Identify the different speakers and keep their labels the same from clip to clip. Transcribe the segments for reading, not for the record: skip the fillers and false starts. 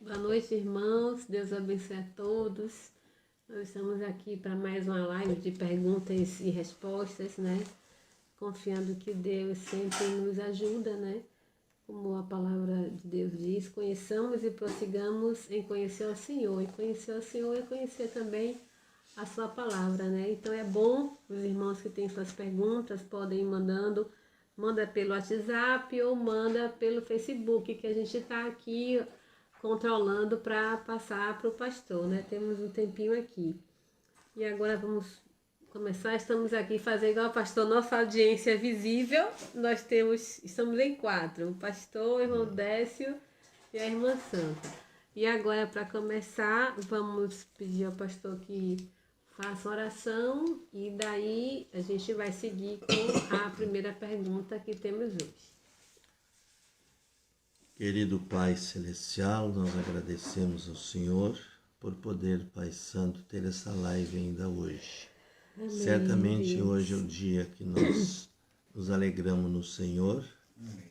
Speaker 1: Boa noite, irmãos. Deus abençoe a todos. Nós estamos aqui para mais uma live de perguntas e respostas, né? Confiando que Deus sempre nos ajuda, né? Como a palavra de Deus diz, conheçamos e prossigamos em conhecer o Senhor. E conhecer o Senhor é conhecer também a sua palavra, né? Então é bom, os irmãos que têm suas perguntas podem ir mandando, manda pelo WhatsApp ou manda pelo Facebook, que a gente está aqui controlando para passar para o pastor, né? Temos um tempinho aqui. E agora vamos começar. Estamos aqui fazendo igual o pastor, nossa audiência visível. Estamos em 4, o pastor, o irmão Décio e a irmã Santa. E agora, para começar, vamos pedir ao pastor que faça oração e daí a gente vai seguir com a primeira pergunta que temos hoje.
Speaker 2: Querido Pai Celestial, nós agradecemos ao Senhor por poder, Pai Santo, ter essa live ainda hoje.
Speaker 1: Amém,
Speaker 2: Certamente
Speaker 1: Deus.
Speaker 2: hoje é o dia que nós nos alegramos no Senhor,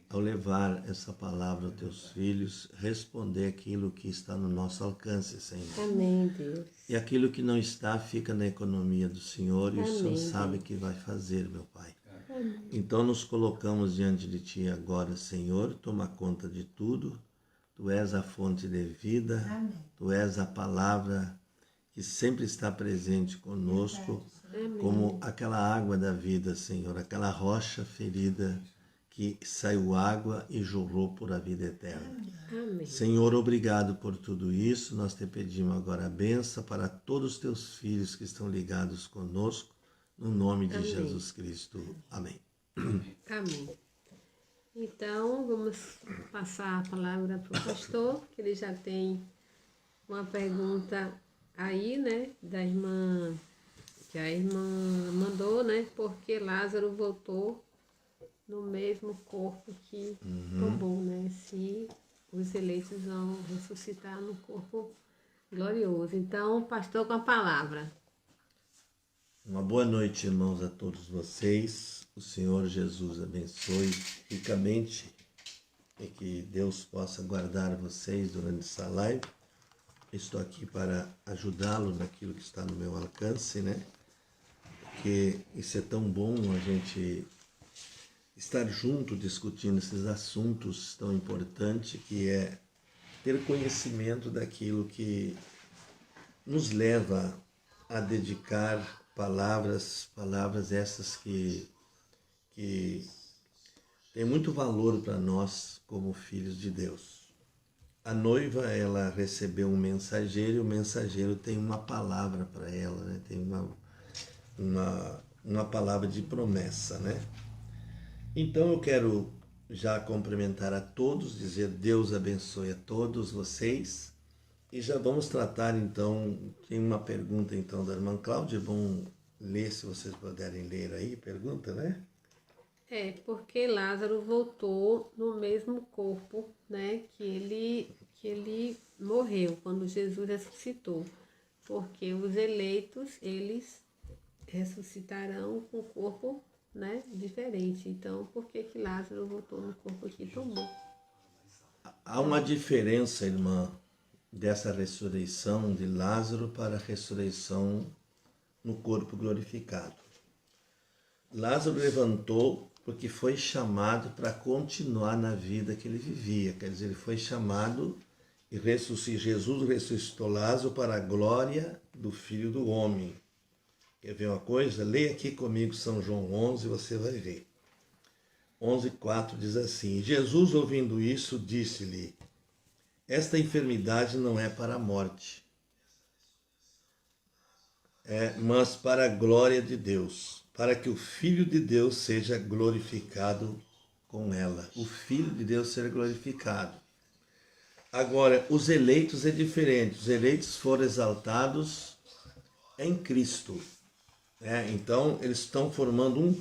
Speaker 2: ao levar essa palavra aos teus filhos, responder aquilo que está no nosso alcance, Senhor.
Speaker 1: Amém, Deus.
Speaker 2: E aquilo que não está, fica na economia do Senhor, e o Senhor
Speaker 1: Amém,
Speaker 2: sabe
Speaker 1: Deus.
Speaker 2: que vai fazer, meu Pai.
Speaker 1: Amém.
Speaker 2: Então nos colocamos diante de Ti agora, Senhor, toma conta de tudo. Tu és a fonte de vida,
Speaker 3: Amém.
Speaker 2: Tu és a palavra que sempre está presente conosco,
Speaker 1: Amém.
Speaker 2: como aquela água da vida, Senhor, aquela rocha ferida que saiu água e jorrou por a vida eterna.
Speaker 1: Amém.
Speaker 2: Senhor, obrigado por tudo isso. Nós te pedimos agora a benção para todos os teus filhos que estão ligados conosco, no nome de
Speaker 1: Amém.
Speaker 2: Jesus Cristo. Amém.
Speaker 1: Amém. Então, vamos passar a palavra para o pastor, que ele já tem uma pergunta aí, né, da irmã, que a irmã mandou, né, porque Lázaro voltou no mesmo corpo que tomou, né, se os eleitos vão ressuscitar no corpo glorioso. Então, pastor, com a palavra.
Speaker 2: Uma boa noite, irmãos, a todos vocês. O Senhor Jesus abençoe ricamente e que Deus possa guardar vocês durante essa live. Estou aqui para ajudá-lo naquilo que está no meu alcance, né? Porque isso é tão bom, a gente estar junto discutindo esses assuntos tão importantes, que é ter conhecimento daquilo que nos leva a dedicar palavras essas que tem muito valor para nós como filhos de Deus. A noiva, ela recebeu um mensageiro e o mensageiro tem uma palavra para ela, né? Tem uma palavra de promessa, né? Então eu quero já cumprimentar a todos, dizer Deus abençoe a todos vocês. E já vamos tratar então, tem uma pergunta então da irmã Cláudia, é bom ler, se vocês puderem ler aí, pergunta, né?
Speaker 1: É, porque Lázaro voltou no mesmo corpo, né, que ele morreu quando Jesus ressuscitou. Porque os eleitos, eles ressuscitarão com o corpo, né, diferente. Então, por que Lázaro voltou no corpo que tomou?
Speaker 2: Há uma diferença, irmã, dessa ressurreição de Lázaro para a ressurreição no corpo glorificado. Lázaro levantou porque foi chamado para continuar na vida que ele vivia. Quer dizer, ele foi chamado e Jesus ressuscitou Lázaro para a glória do Filho do Homem. Quer ver uma coisa? Leia aqui comigo São João 11, você vai ver. 11:4 diz assim: Jesus, ouvindo isso, disse-lhe: esta enfermidade não é para a morte, mas para a glória de Deus, para que o Filho de Deus seja glorificado com ela. O Filho de Deus seja glorificado. Agora, os eleitos é diferente. Os eleitos foram exaltados em Cristo. Então, eles estão formando um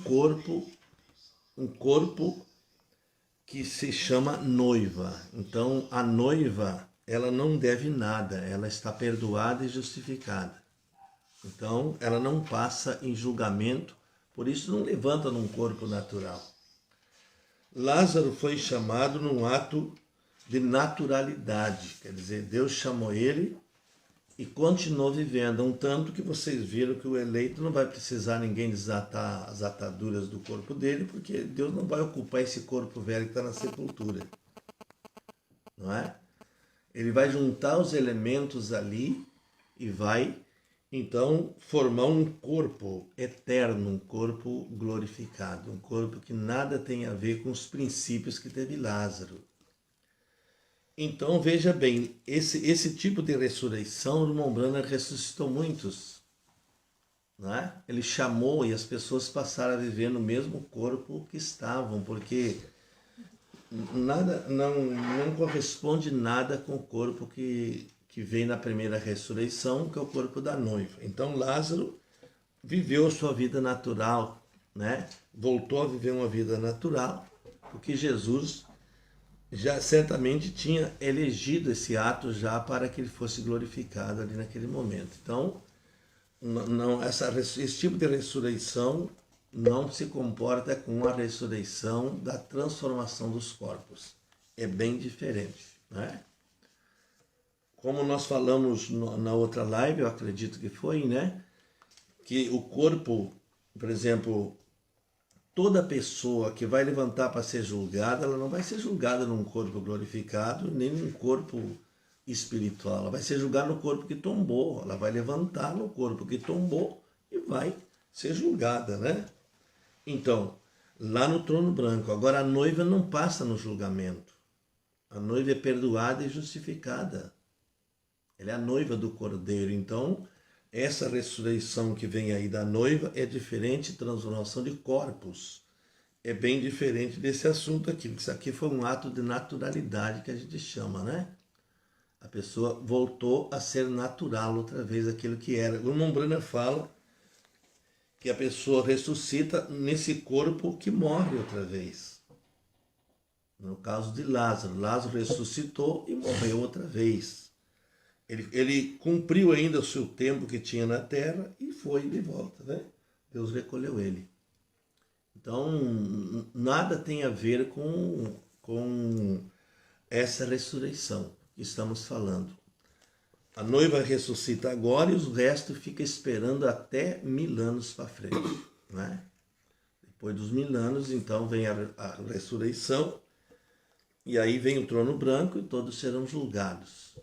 Speaker 2: corpo que se chama noiva. Então, a noiva, ela não deve nada, ela está perdoada e justificada. Então, ela não passa em julgamento, por isso não levanta num corpo natural. Lázaro foi chamado num ato de naturalidade. Quer dizer, Deus chamou ele e continuou vivendo. Um tanto que vocês viram que o eleito não vai precisar ninguém desatar as ataduras do corpo dele, porque Deus não vai ocupar esse corpo velho que está na sepultura. Não é? Ele vai juntar os elementos ali e vai, então, formar um corpo eterno, um corpo glorificado, um corpo que nada tem a ver com os princípios que teve Lázaro. Então, veja bem, esse tipo de ressurreição, o irmão Branham ressuscitou muitos. Não é? Ele chamou e as pessoas passaram a viver no mesmo corpo que estavam, porque nada, não corresponde nada com o corpo que vem na primeira ressurreição, que é o corpo da noiva. Então Lázaro viveu sua vida natural, né? Voltou a viver uma vida natural, porque Jesus já certamente tinha elegido esse ato já para que ele fosse glorificado ali naquele momento. Então, esse tipo de ressurreição não se comporta com a ressurreição da transformação dos corpos. É bem diferente, né? Como nós falamos na outra live, eu acredito que foi, né? Que o corpo, por exemplo, toda pessoa que vai levantar para ser julgada, ela não vai ser julgada num corpo glorificado, nem num corpo espiritual. Ela vai ser julgada no corpo que tombou. Ela vai levantar no corpo que tombou e vai ser julgada, né? Então, lá no trono branco, agora a noiva não passa no julgamento. A noiva é perdoada e justificada. Ela é a noiva do Cordeiro. Então, essa ressurreição que vem aí da noiva é diferente, transformação de corpos. É bem diferente desse assunto aqui. Isso aqui foi um ato de naturalidade que a gente chama, né? A pessoa voltou a ser natural outra vez, aquilo que era. O irmão Branham fala que a pessoa ressuscita nesse corpo que morre outra vez. No caso de Lázaro, Lázaro ressuscitou e morreu outra vez. Ele cumpriu ainda o seu tempo que tinha na terra e foi de volta, né? Deus recolheu ele. Então, nada tem a ver com essa ressurreição que estamos falando. A noiva ressuscita agora e o resto fica esperando até 1000 anos para frente, né? Depois dos 1000 anos, então, vem a ressurreição e aí vem o trono branco e todos serão julgados.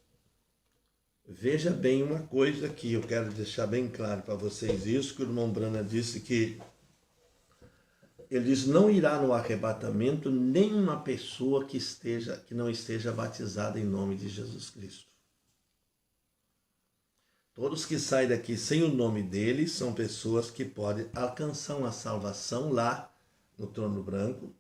Speaker 2: Veja bem uma coisa aqui, eu quero deixar bem claro para vocês isso, que o irmão Branham disse que ele diz, não irá no arrebatamento nenhuma pessoa que não esteja batizada em nome de Jesus Cristo. Todos que saem daqui sem o nome dele são pessoas que podem alcançar uma salvação lá no trono branco,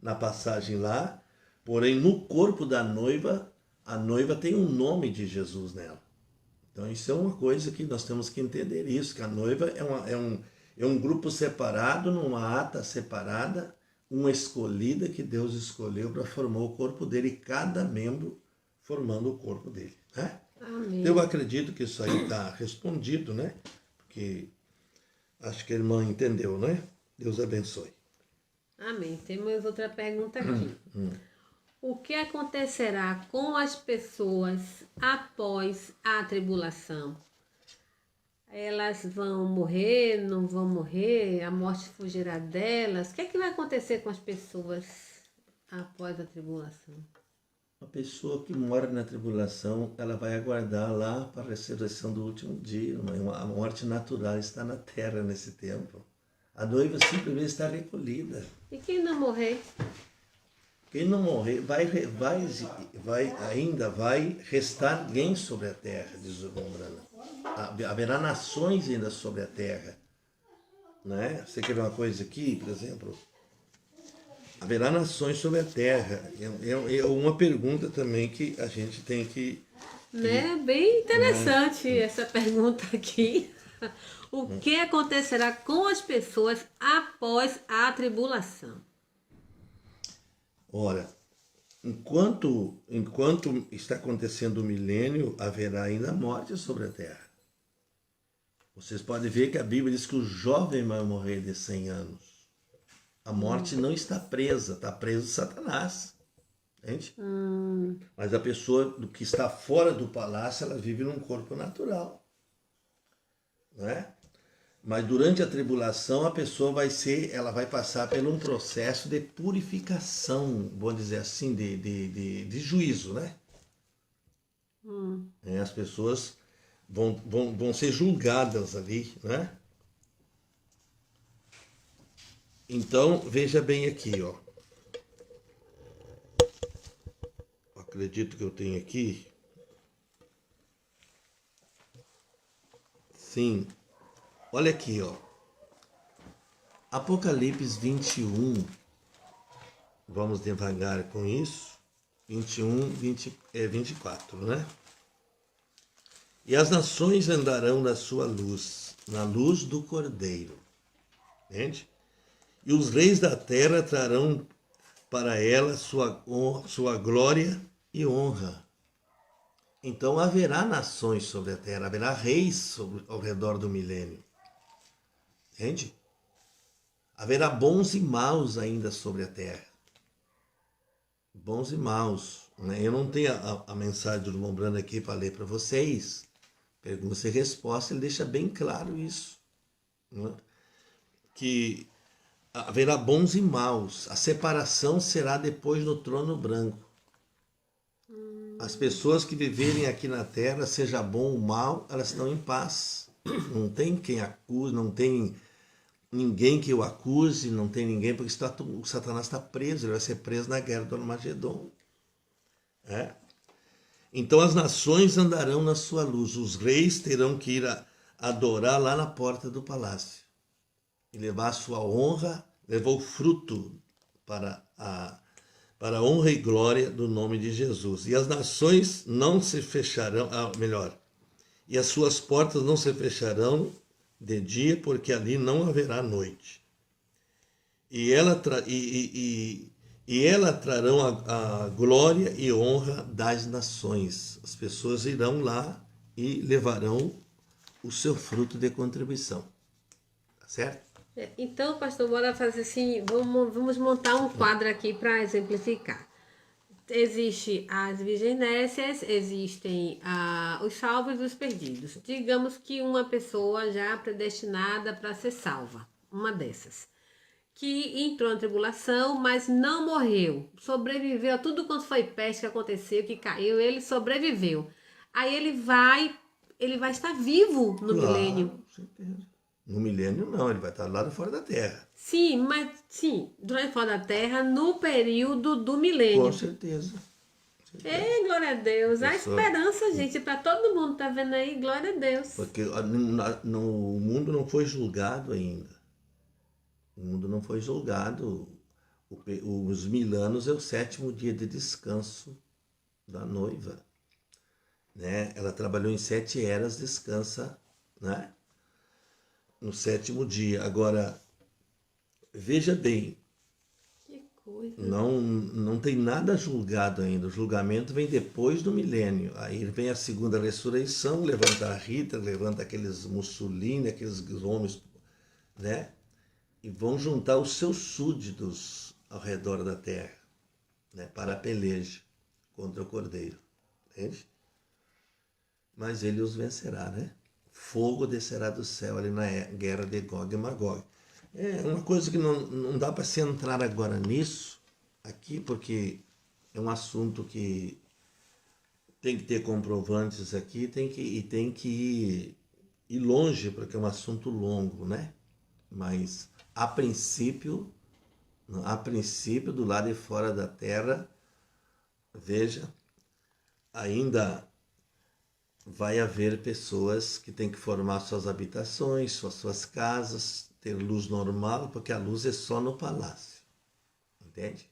Speaker 2: na passagem lá, porém no corpo da noiva, a noiva tem um nome de Jesus nela. Então isso é uma coisa que nós temos que entender isso, que a noiva é um grupo separado, numa ata separada, uma escolhida que Deus escolheu para formar o corpo dele, cada membro formando o corpo dele, né?
Speaker 1: Amém.
Speaker 2: Eu acredito que isso aí está respondido, né? Porque acho que a irmã entendeu, né? Deus abençoe.
Speaker 1: Amém. Temos outra pergunta aqui. O que acontecerá com as pessoas após a tribulação? Elas vão morrer, não vão morrer? A morte fugirá delas? O que é que vai acontecer com as pessoas após a tribulação?
Speaker 2: Uma pessoa que mora na tribulação, ela vai aguardar lá para a ressurreição do último dia. A morte natural está na terra nesse tempo. A noiva simplesmente está recolhida.
Speaker 1: E quem não morrer?
Speaker 2: Quem não morrer, ainda vai restar alguém sobre a terra, diz o irmão Branham. Haverá nações ainda sobre a terra. Né? Você quer ver uma coisa aqui, por exemplo? Haverá nações sobre a terra. É uma pergunta também que a gente tem que...
Speaker 1: Né? Bem interessante essa pergunta aqui. O que acontecerá com as pessoas após a tribulação?
Speaker 2: Ora, enquanto está acontecendo o milênio, haverá ainda morte sobre a terra. Vocês podem ver que a Bíblia diz que o jovem vai morrer de 100 anos. A morte não está presa, está preso Satanás. Entende? Mas a pessoa que está fora do palácio, ela vive num corpo natural. Não é? Mas durante a tribulação, a pessoa ela vai passar por um processo de purificação, vamos dizer assim, de juízo, né? As pessoas vão ser julgadas ali, né? Então, veja bem aqui, ó. Acredito que eu tenho aqui. Sim. Olha aqui, ó. Apocalipse 21. Vamos devagar com isso. 24, né? E as nações andarão na sua luz, na luz do Cordeiro. Entende? E os reis da terra trarão para ela sua glória e honra. Então haverá nações sobre a terra, haverá reis ao redor do milênio. Entende? Haverá bons e maus ainda sobre a terra. Bons e maus. Né? Eu não tenho a mensagem do irmão Brando aqui para ler para vocês. Pergunta e resposta, ele deixa bem claro isso. Né? Que haverá bons e maus. A separação será depois no trono branco. As pessoas que viverem aqui na terra, seja bom ou mal, elas estão em paz. Não tem quem acuse, não tem ninguém que o acuse, não tem ninguém, porque o Satanás está preso, ele vai ser preso na guerra do Armagedon. É? Então as nações andarão na sua luz, os reis terão que ir adorar lá na porta do palácio e levar a sua honra, levar o fruto para a honra e glória do nome de Jesus. E as nações não se fecharão, e as suas portas não se fecharão de dia, porque ali não haverá noite. E ela trarão a glória e honra das nações. As pessoas irão lá e levarão o seu fruto de contribuição. Tá certo?
Speaker 1: Então, pastor, bora fazer assim, vamos montar um quadro aqui para exemplificar. Existem as virginésias, existem os salvos e os perdidos. Digamos que uma pessoa já predestinada para ser salva, uma dessas, que entrou na tribulação, mas não morreu, sobreviveu a tudo quanto foi peste que aconteceu, que caiu, ele sobreviveu. Aí ele vai estar vivo no milênio.
Speaker 2: Com certeza. No milênio não, ele vai estar lá fora da terra.
Speaker 1: Sim, durante fora da terra, no período do milênio.
Speaker 2: Com certeza.
Speaker 1: Ei, glória a Deus. A esperança, gente, para todo mundo tá vendo aí, glória a Deus.
Speaker 2: Porque o mundo não foi julgado ainda. O mundo não foi julgado. Os 1000 anos é o 7º dia de descanso da noiva. Né? Ela trabalhou em 7 eras, descansa, né? No 7º dia. Agora, veja bem,
Speaker 1: que coisa.
Speaker 2: não tem nada julgado ainda. O julgamento vem depois do milênio. Aí vem a segunda ressurreição, levanta a Rita, levanta aqueles Mussolini, aqueles homens, né? E vão juntar os seus súditos ao redor da terra, né? Para a peleja contra o Cordeiro. Entende? Mas ele os vencerá, né? Fogo descerá do céu ali na guerra de Gog e Magog. É uma coisa que não dá para se entrar agora nisso, aqui, porque é um assunto que tem que ter comprovantes aqui, tem que ir longe, porque é um assunto longo, né? Mas, a princípio, do lado de fora da terra, veja, ainda vai haver pessoas que têm que formar suas habitações, suas casas, ter luz normal, porque a luz é só no palácio. Entende?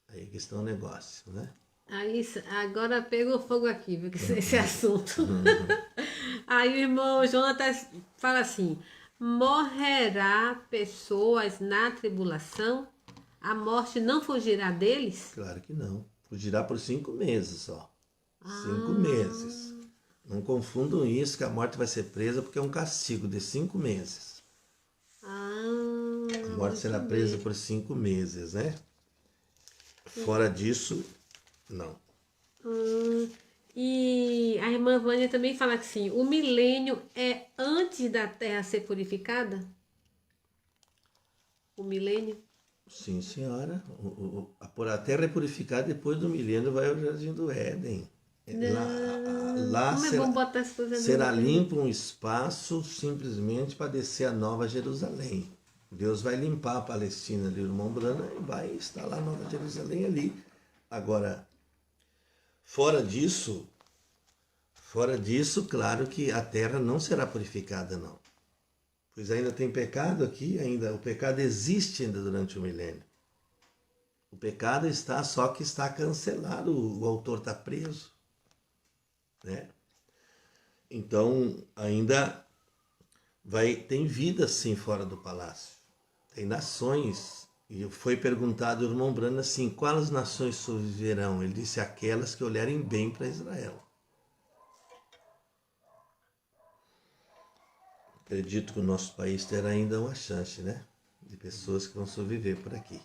Speaker 2: Aí que está o negócio, né?
Speaker 1: Aí, agora pegou fogo aqui, viu, esse assunto. Aí o irmão Jonatas fala assim: morrerá pessoas na tribulação? A morte não fugirá deles?
Speaker 2: Claro que não. Fugirá por 5 meses só. 5 meses. Não confundam isso, que a morte vai ser presa, porque é um castigo de 5 meses. A morte será presa por 5 meses, né? Fora disso, não.
Speaker 1: E a irmã Vânia também fala que sim, o milênio é antes da Terra ser purificada? O milênio?
Speaker 2: Sim, senhora. A Terra é purificada depois do milênio, vai ao Jardim do Éden. Lá
Speaker 1: Como é bom botar as coisas
Speaker 2: será
Speaker 1: no
Speaker 2: limpo um espaço simplesmente para descer a Nova Jerusalém. Deus vai limpar a Palestina ali, o irmão Brana, e vai instalar a Nova Jerusalém ali. Agora, fora disso, claro que a terra não será purificada, não. Pois ainda tem pecado aqui, o pecado existe ainda durante o milênio. O pecado está, só que está cancelado, o autor está preso, né? Então, ainda tem vida sim fora do palácio. Tem nações. E foi perguntado ao irmão Brana assim, quais nações sobreviverão? Ele disse, aquelas que olharem bem para Israel. Acredito que o nosso país terá ainda uma chance, né? De pessoas que vão sobreviver por aqui.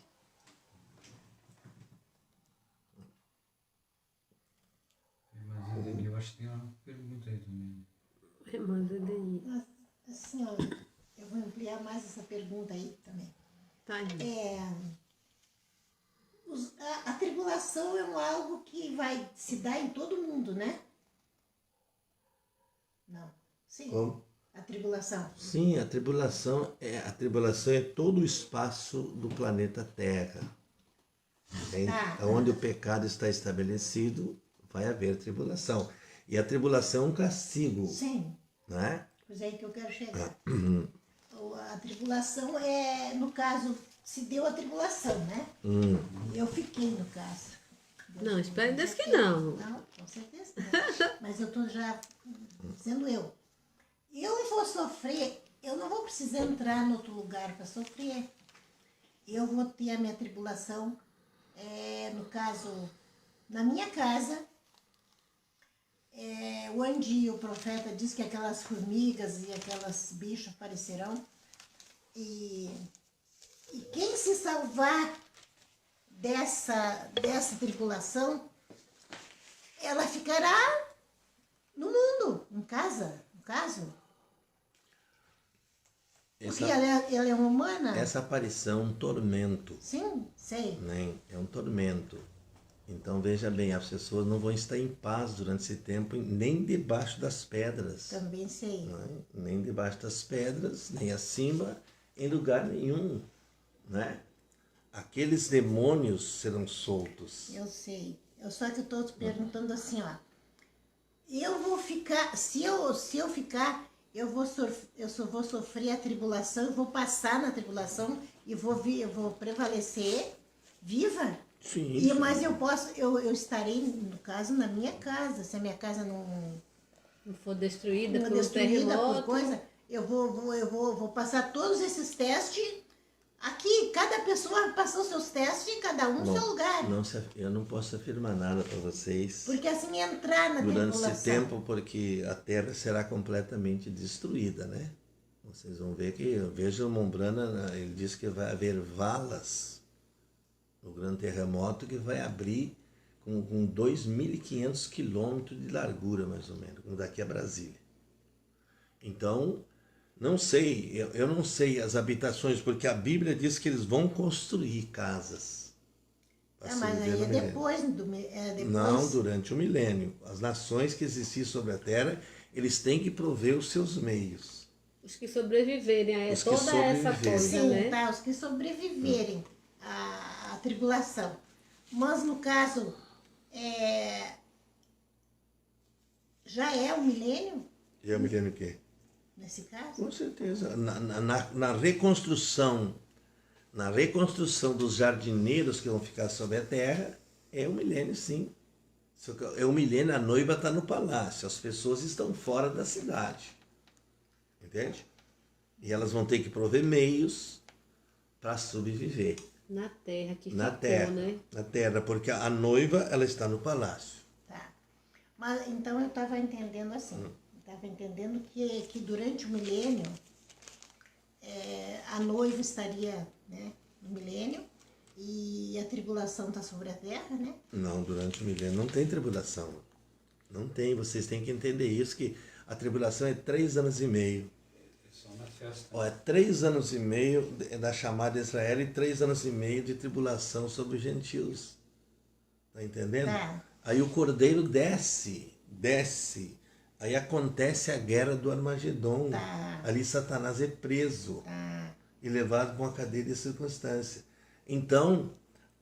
Speaker 3: Mas eu acho que tem uma pergunta aí também.
Speaker 1: Irmã Zedeia.
Speaker 4: Assim, ó, eu vou ampliar mais essa pergunta aí também.
Speaker 1: Tá aí.
Speaker 4: A tribulação é algo que vai se dar em todo mundo, né? Não. Sim.
Speaker 2: Como?
Speaker 4: A tribulação.
Speaker 2: Sim, a tribulação é todo o espaço do planeta Terra. Onde o pecado está estabelecido, vai haver tribulação. E a tribulação é um castigo.
Speaker 4: Sim.
Speaker 2: Não é?
Speaker 4: Pois é aí que eu quero chegar. A tribulação no caso, se deu a tribulação, né? Eu fiquei, no caso.
Speaker 1: Não, espere Deus que não.
Speaker 4: Não, com certeza não. Mas eu estou já dizendo eu. Eu vou sofrer, eu não vou precisar entrar em outro lugar para sofrer. Eu vou ter a minha tribulação, no caso, na minha casa. Onde o profeta diz que aquelas formigas e aquelas bichos aparecerão. E quem se salvar dessa tribulação, ela ficará no mundo, em casa, no caso. Porque ela é humana.
Speaker 2: Essa aparição é um tormento.
Speaker 4: Sim, sei.
Speaker 2: Né? É um tormento. Então veja bem, as pessoas não vão estar em paz durante esse tempo, nem debaixo das pedras.
Speaker 4: Também sei.
Speaker 2: Né? Nem debaixo das pedras, nem acima, em lugar nenhum. Né? Aqueles demônios serão soltos.
Speaker 4: Eu sei. Só que eu estou te perguntando assim, ó. Eu vou ficar, se eu ficar, eu só vou sofrer a tribulação, eu vou passar na tribulação e vou prevalecer viva.
Speaker 2: Sim.
Speaker 4: Mas eu estarei, no caso, na minha casa. Se a minha casa não
Speaker 1: For destruída
Speaker 4: for
Speaker 1: por um
Speaker 4: destruída
Speaker 1: terremoto.
Speaker 4: por coisa, eu vou passar todos esses testes. Aqui, cada pessoa passou seus testes, cada um no seu lugar.
Speaker 2: Eu não posso afirmar nada para vocês.
Speaker 4: Porque assim entrar na
Speaker 2: durante
Speaker 4: tribulação.
Speaker 2: esse tempo, porque a Terra será completamente destruída, né? Vocês vão ver que, veja o Mombrana, ele diz que vai haver valas no grande terremoto que vai abrir com 2.500 quilômetros de largura, mais ou menos, como daqui a Brasília. Então, não sei, eu não sei as habitações, porque a Bíblia diz que eles vão construir casas.
Speaker 4: Mas aí é depois
Speaker 2: Não, durante o milênio. As nações que existiam sobre a Terra, eles têm que prover os seus meios.
Speaker 1: Os que sobreviverem a
Speaker 2: Os que
Speaker 1: toda essa
Speaker 2: sobreviverem.
Speaker 1: coisa,
Speaker 4: Sim,
Speaker 1: né?
Speaker 4: tá, os que sobreviverem à tribulação. Mas no caso, já é o milênio,
Speaker 2: E é o milênio o quê?
Speaker 4: nesse caso?
Speaker 2: Com certeza. Na reconstrução dos jardineiros que vão ficar sobre a terra, é o milênio, sim. É o milênio, a noiva está no palácio, as pessoas estão fora da cidade. Entende? E elas vão ter que prover meios para sobreviver.
Speaker 1: Na terra que
Speaker 2: Na
Speaker 1: ficou,
Speaker 2: terra,
Speaker 1: né?
Speaker 2: na terra, porque a noiva, ela está no palácio.
Speaker 4: Tá. Mas então eu estava entendendo assim. Estava entendendo que durante o milênio, a noiva estaria, né, no milênio E a tribulação está sobre a terra, né?
Speaker 2: Não, durante o milênio não tem tribulação. Não tem, vocês têm que entender isso, que a tribulação é 3 anos e meio.
Speaker 3: Só na festa.
Speaker 2: Ó, é 3 anos e meio da chamada Israel e 3 anos e meio de tribulação sobre os gentios. Tá entendendo?
Speaker 4: Tá.
Speaker 2: Aí o cordeiro desce. Aí acontece a guerra do Armagedon.
Speaker 4: Tá.
Speaker 2: Ali Satanás é preso
Speaker 4: Tá.
Speaker 2: e levado para uma cadeia de circunstância. Então,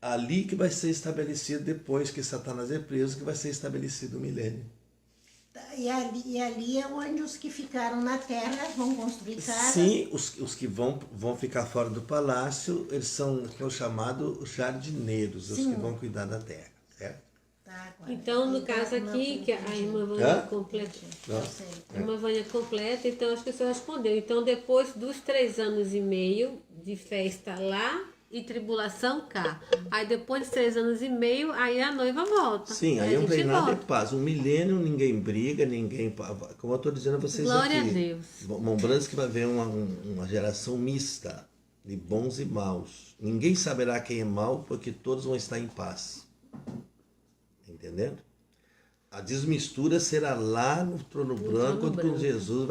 Speaker 2: ali que vai ser estabelecido, depois que Satanás é preso, que vai ser estabelecido o milênio.
Speaker 4: Tá, e ali é onde os que ficaram na terra vão construir casas.
Speaker 2: Sim, os que vão ficar fora do palácio, eles são chamados jardineiros, os
Speaker 4: Sim.
Speaker 2: que vão cuidar da terra, certo?
Speaker 4: Tá, agora.
Speaker 1: Então, no
Speaker 4: Então,
Speaker 1: caso
Speaker 4: não
Speaker 1: aqui, que a
Speaker 4: entendi.
Speaker 1: irmã
Speaker 2: Hã?
Speaker 1: Vânia completa.
Speaker 4: Eu sei.
Speaker 1: A irmã Vânia completa, então acho que o senhor respondeu. Então, depois dos 3 anos e meio de festa lá e tribulação cá. Aí depois de 3 anos e meio, aí a noiva volta.
Speaker 2: Sim, aí
Speaker 1: a
Speaker 2: é um
Speaker 1: gente
Speaker 2: reinado de
Speaker 1: volta.
Speaker 2: paz. Um milênio, ninguém briga, como eu estou dizendo a vocês
Speaker 1: Glória
Speaker 2: aqui.
Speaker 1: a Deus.
Speaker 2: Lembrando que vai haver uma geração mista, de bons e maus. Ninguém saberá quem é mau, porque todos vão estar em paz. Entendendo? A desmistura será lá no trono branco,
Speaker 1: trono
Speaker 2: quando
Speaker 1: branco.
Speaker 2: Jesus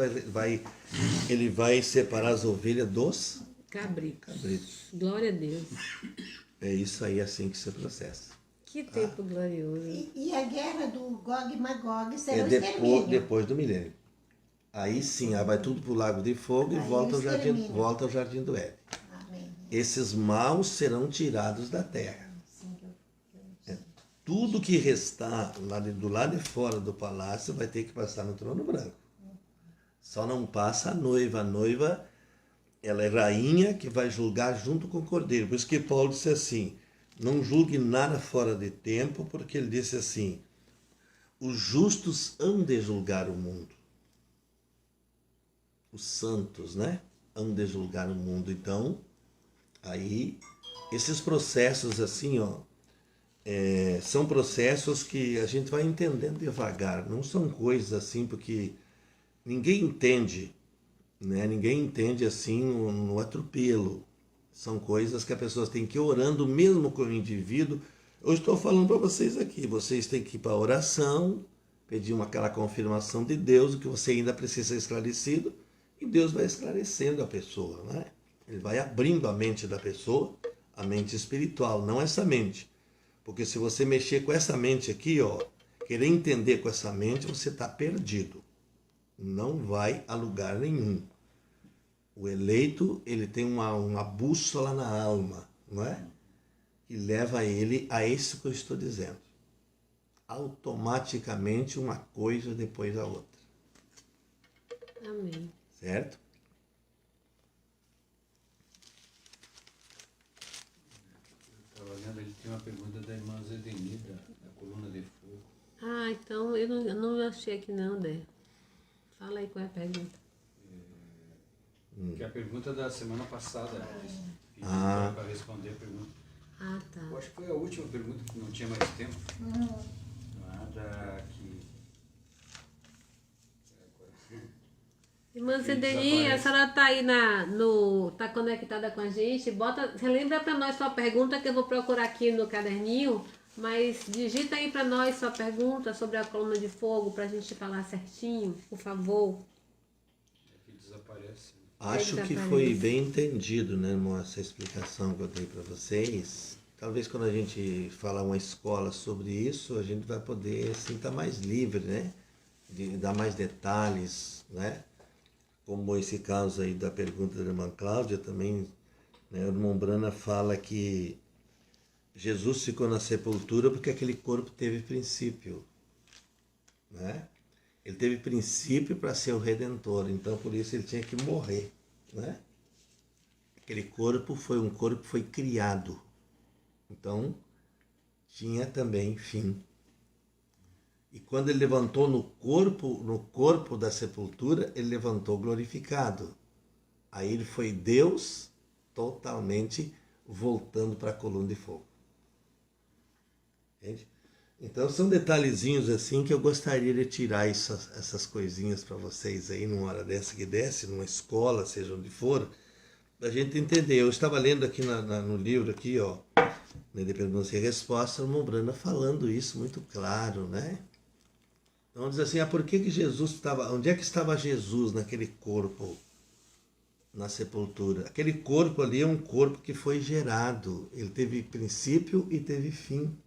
Speaker 2: ele vai separar as ovelhas dos
Speaker 1: Cabrito.
Speaker 2: cabritos.
Speaker 1: Glória a Deus.
Speaker 2: É isso aí, assim que se processa.
Speaker 1: Que tempo glorioso.
Speaker 4: E a guerra do Gog e Magog será
Speaker 2: É
Speaker 4: o extermínio.
Speaker 2: depois do milênio. Aí sim, aí vai tudo pro lago de fogo e
Speaker 4: Aí
Speaker 2: volta ao
Speaker 4: extermina.
Speaker 2: jardim do Éden.
Speaker 4: Amém.
Speaker 2: Esses maus serão tirados da terra.
Speaker 4: Assim que eu
Speaker 2: Tudo que restar do lado de fora do palácio vai ter que passar no trono branco. Só não passa a noiva. A noiva, ela é rainha que vai julgar junto com o cordeiro. Por isso que Paulo disse assim, não julgue nada fora de tempo, porque ele disse assim, os justos hão de julgar o mundo. Os santos, né? Hão de julgar o mundo. Então, aí, esses processos assim, ó, são processos que a gente vai entendendo devagar. Não são coisas assim, porque ninguém entende, né? Ninguém entende assim no atropelo. São coisas que a pessoa tem que ir orando mesmo com o indivíduo. Eu estou falando para vocês aqui, vocês têm que ir para a oração, pedir aquela confirmação de Deus, o que você ainda precisa ser esclarecido, e Deus vai esclarecendo a pessoa, né? Ele vai abrindo a mente da pessoa, a mente espiritual, não essa mente. Porque se você mexer com essa mente aqui, ó, querer entender com essa mente, você está perdido. Não vai a lugar nenhum. O eleito, ele tem uma bússola na alma, não é? E leva ele a isso que eu estou dizendo. Automaticamente uma coisa depois da outra.
Speaker 1: Amém.
Speaker 2: Certo?
Speaker 3: Estava vendo, ele tem uma pergunta da irmã Zedenida, da coluna de fogo.
Speaker 1: Ah, então eu não achei aqui não, Dé. Fala aí qual é a pergunta.
Speaker 3: Que é a pergunta da semana passada. Para responder a pergunta.
Speaker 1: Ah, tá.
Speaker 3: Eu acho que foi a última pergunta, que não tinha mais tempo. Nada que...
Speaker 1: Irmã Zedeni,
Speaker 3: desaparece.
Speaker 1: a senhora tá aí tá conectada com a gente. Relembra para nós sua pergunta, que eu vou procurar aqui no caderninho, mas digita aí para nós sua pergunta sobre a coluna de fogo, para a gente falar certinho, por favor.
Speaker 3: que desaparece.
Speaker 2: Acho que foi bem entendido, né, irmão, essa explicação que eu dei para vocês. Talvez quando a gente falar uma escola sobre isso, a gente vai poder, assim, estar mais livre, né? De dar mais detalhes, né? Como esse caso aí da pergunta da irmã Cláudia também, né? O irmão Brana fala que Jesus ficou na sepultura porque aquele corpo teve princípio, né? Ele teve princípio para ser o Redentor, então por isso ele tinha que morrer, né? Aquele corpo foi um corpo que foi criado, então tinha também fim. E quando ele levantou no corpo da sepultura, ele levantou glorificado. Aí ele foi Deus totalmente voltando para a coluna de fogo. Entende? Então são detalhezinhos assim que eu gostaria de tirar essas coisinhas para vocês aí numa hora dessa que desce, numa escola, seja onde for, a gente entender. Eu estava lendo aqui no livro, aqui, ó, né, de perguntas e respostas, o Mombrana falando isso muito claro, né? Então diz assim, por que Jesus estava, onde é que estava Jesus naquele corpo, na sepultura? Aquele corpo ali é um corpo que foi gerado, ele teve princípio e teve fim.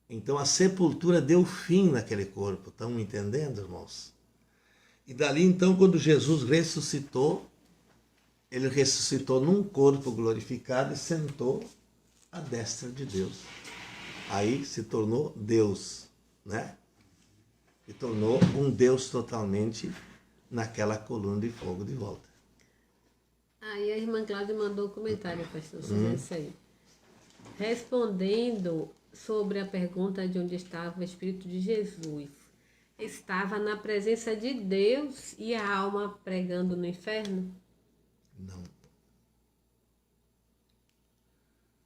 Speaker 2: Então a sepultura deu fim naquele corpo, estão me entendendo, irmãos? E dali então, quando Jesus ressuscitou, ele ressuscitou num corpo glorificado e sentou à destra de Deus. Aí se tornou Deus, né? Se tornou um Deus totalmente naquela coluna de fogo de volta.
Speaker 1: Aí a irmã Cláudia mandou um comentário, pastor, sobre isso aí. Respondendo sobre a pergunta de onde estava o Espírito de Jesus. Estava na presença de Deus e a alma pregando no inferno?
Speaker 2: Não.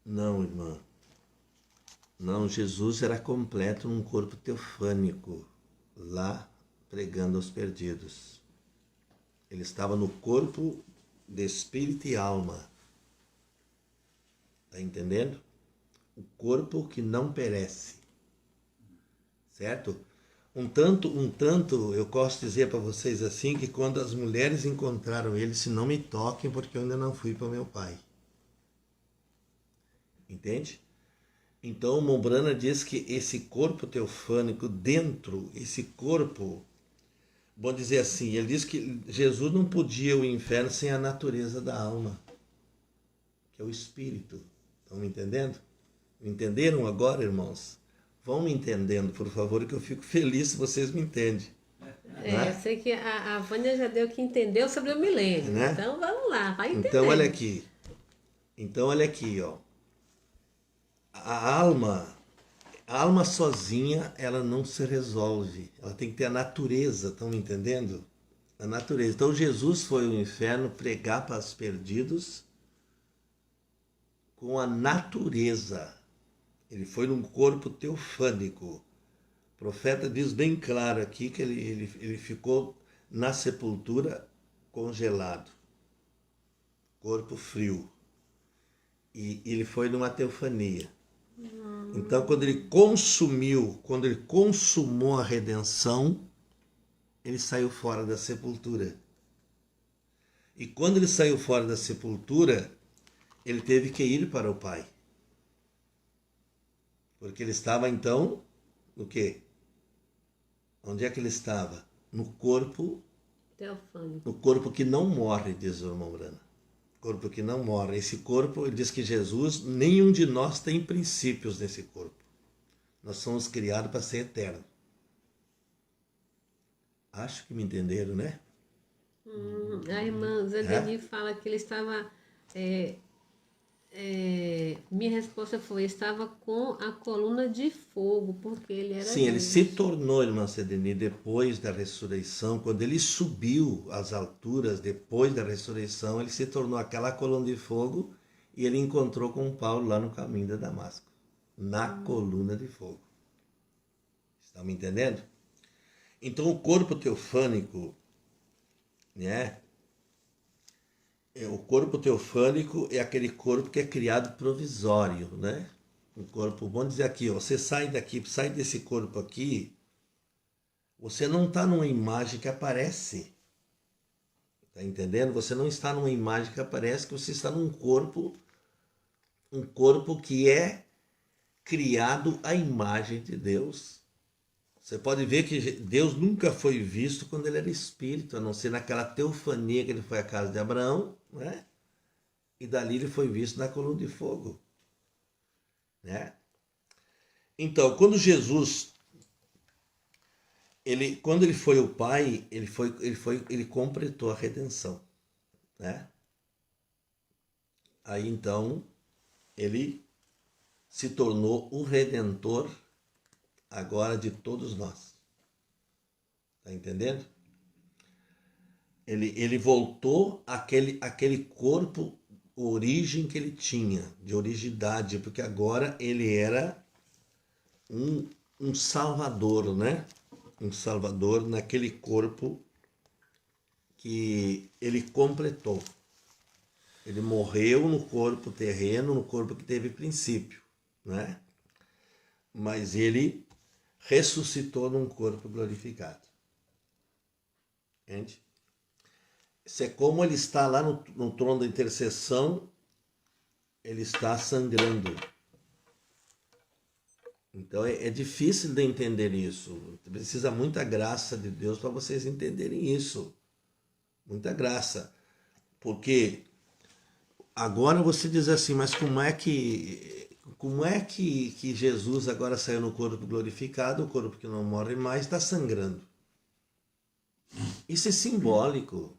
Speaker 2: Não, irmã. Não, Jesus era completo num corpo teofânico, lá pregando aos perdidos. Ele estava no corpo de espírito e alma. Está entendendo? O corpo que não perece. Certo? Um tanto, eu posso dizer para vocês assim, que quando as mulheres encontraram ele, se não me toquem, porque eu ainda não fui para o meu pai. Entende? Então o Mombrana diz que esse corpo teofânico dentro, esse corpo, vamos dizer assim, ele diz que Jesus não podia ir ao inferno sem a natureza da alma, que é o espírito. Estão me entendendo? Entenderam agora, irmãos? Vão me entendendo, por favor, que eu fico feliz se vocês me entendem.
Speaker 1: Eu sei que a Vânia já deu que entendeu sobre o milênio.
Speaker 2: Né?
Speaker 1: Então vamos lá, vai entender.
Speaker 2: Então olha aqui, ó. A alma sozinha, ela não se resolve. Ela tem que ter a natureza, estão me entendendo? A natureza. Então Jesus foi ao inferno pregar para os perdidos com a natureza. Ele foi num corpo teofânico. O profeta diz bem claro aqui que ele ficou na sepultura congelado. Corpo frio. E ele foi numa teofania. Então, quando ele consumou a redenção, ele saiu fora da sepultura. E quando ele saiu fora da sepultura, ele teve que ir para o Pai. Porque ele estava, então, no quê? Onde é que ele estava? No corpo
Speaker 1: Teofânico.
Speaker 2: No corpo que não morre, diz o Mombrana. Corpo que não morre. Esse corpo, ele diz que Jesus, nenhum de nós tem princípios nesse corpo. Nós somos criados para ser eterno. Acho que me entenderam, né?
Speaker 1: A irmã Zedeni fala que ele estava... minha resposta foi, estava com a coluna de fogo, porque ele era
Speaker 2: Sim, ele
Speaker 1: Deus.
Speaker 2: se tornou, irmã Zedeni, depois da ressurreição, quando ele subiu às alturas, depois da ressurreição, ele se tornou aquela coluna de fogo e ele encontrou com Paulo lá no caminho de Damasco, na coluna de fogo. Estão me entendendo? Então o corpo teofânico, né? O corpo teofânico é aquele corpo que é criado provisório, né? Um corpo, vamos dizer aqui, ó, você sai daqui, sai desse corpo aqui, você não está numa imagem que aparece. Tá entendendo? Você não está numa imagem que aparece, que você está num corpo, um corpo que é criado à imagem de Deus. Você pode ver que Deus nunca foi visto quando ele era espírito, a não ser naquela teofania que ele foi à casa de Abraão, né? E dali ele foi visto na coluna de fogo, né? Então, quando Jesus, quando ele foi ao Pai, ele completou a redenção, né? Aí então ele se tornou o Redentor agora de todos nós. Está entendendo? Ele voltou àquele corpo, origem que ele tinha, de originalidade, porque agora ele era um salvador, né? Um salvador naquele corpo que ele completou. Ele morreu no corpo terreno, no corpo que teve princípio, né? Mas ele ressuscitou num corpo glorificado. Entende? Isso é como ele está lá no trono da intercessão, ele está sangrando. Então é difícil de entender isso. Precisa muita graça de Deus para vocês entenderem isso. Muita graça. Porque agora você diz assim, mas como é que Jesus agora saiu no corpo glorificado, o corpo que não morre mais, está sangrando? Isso é simbólico.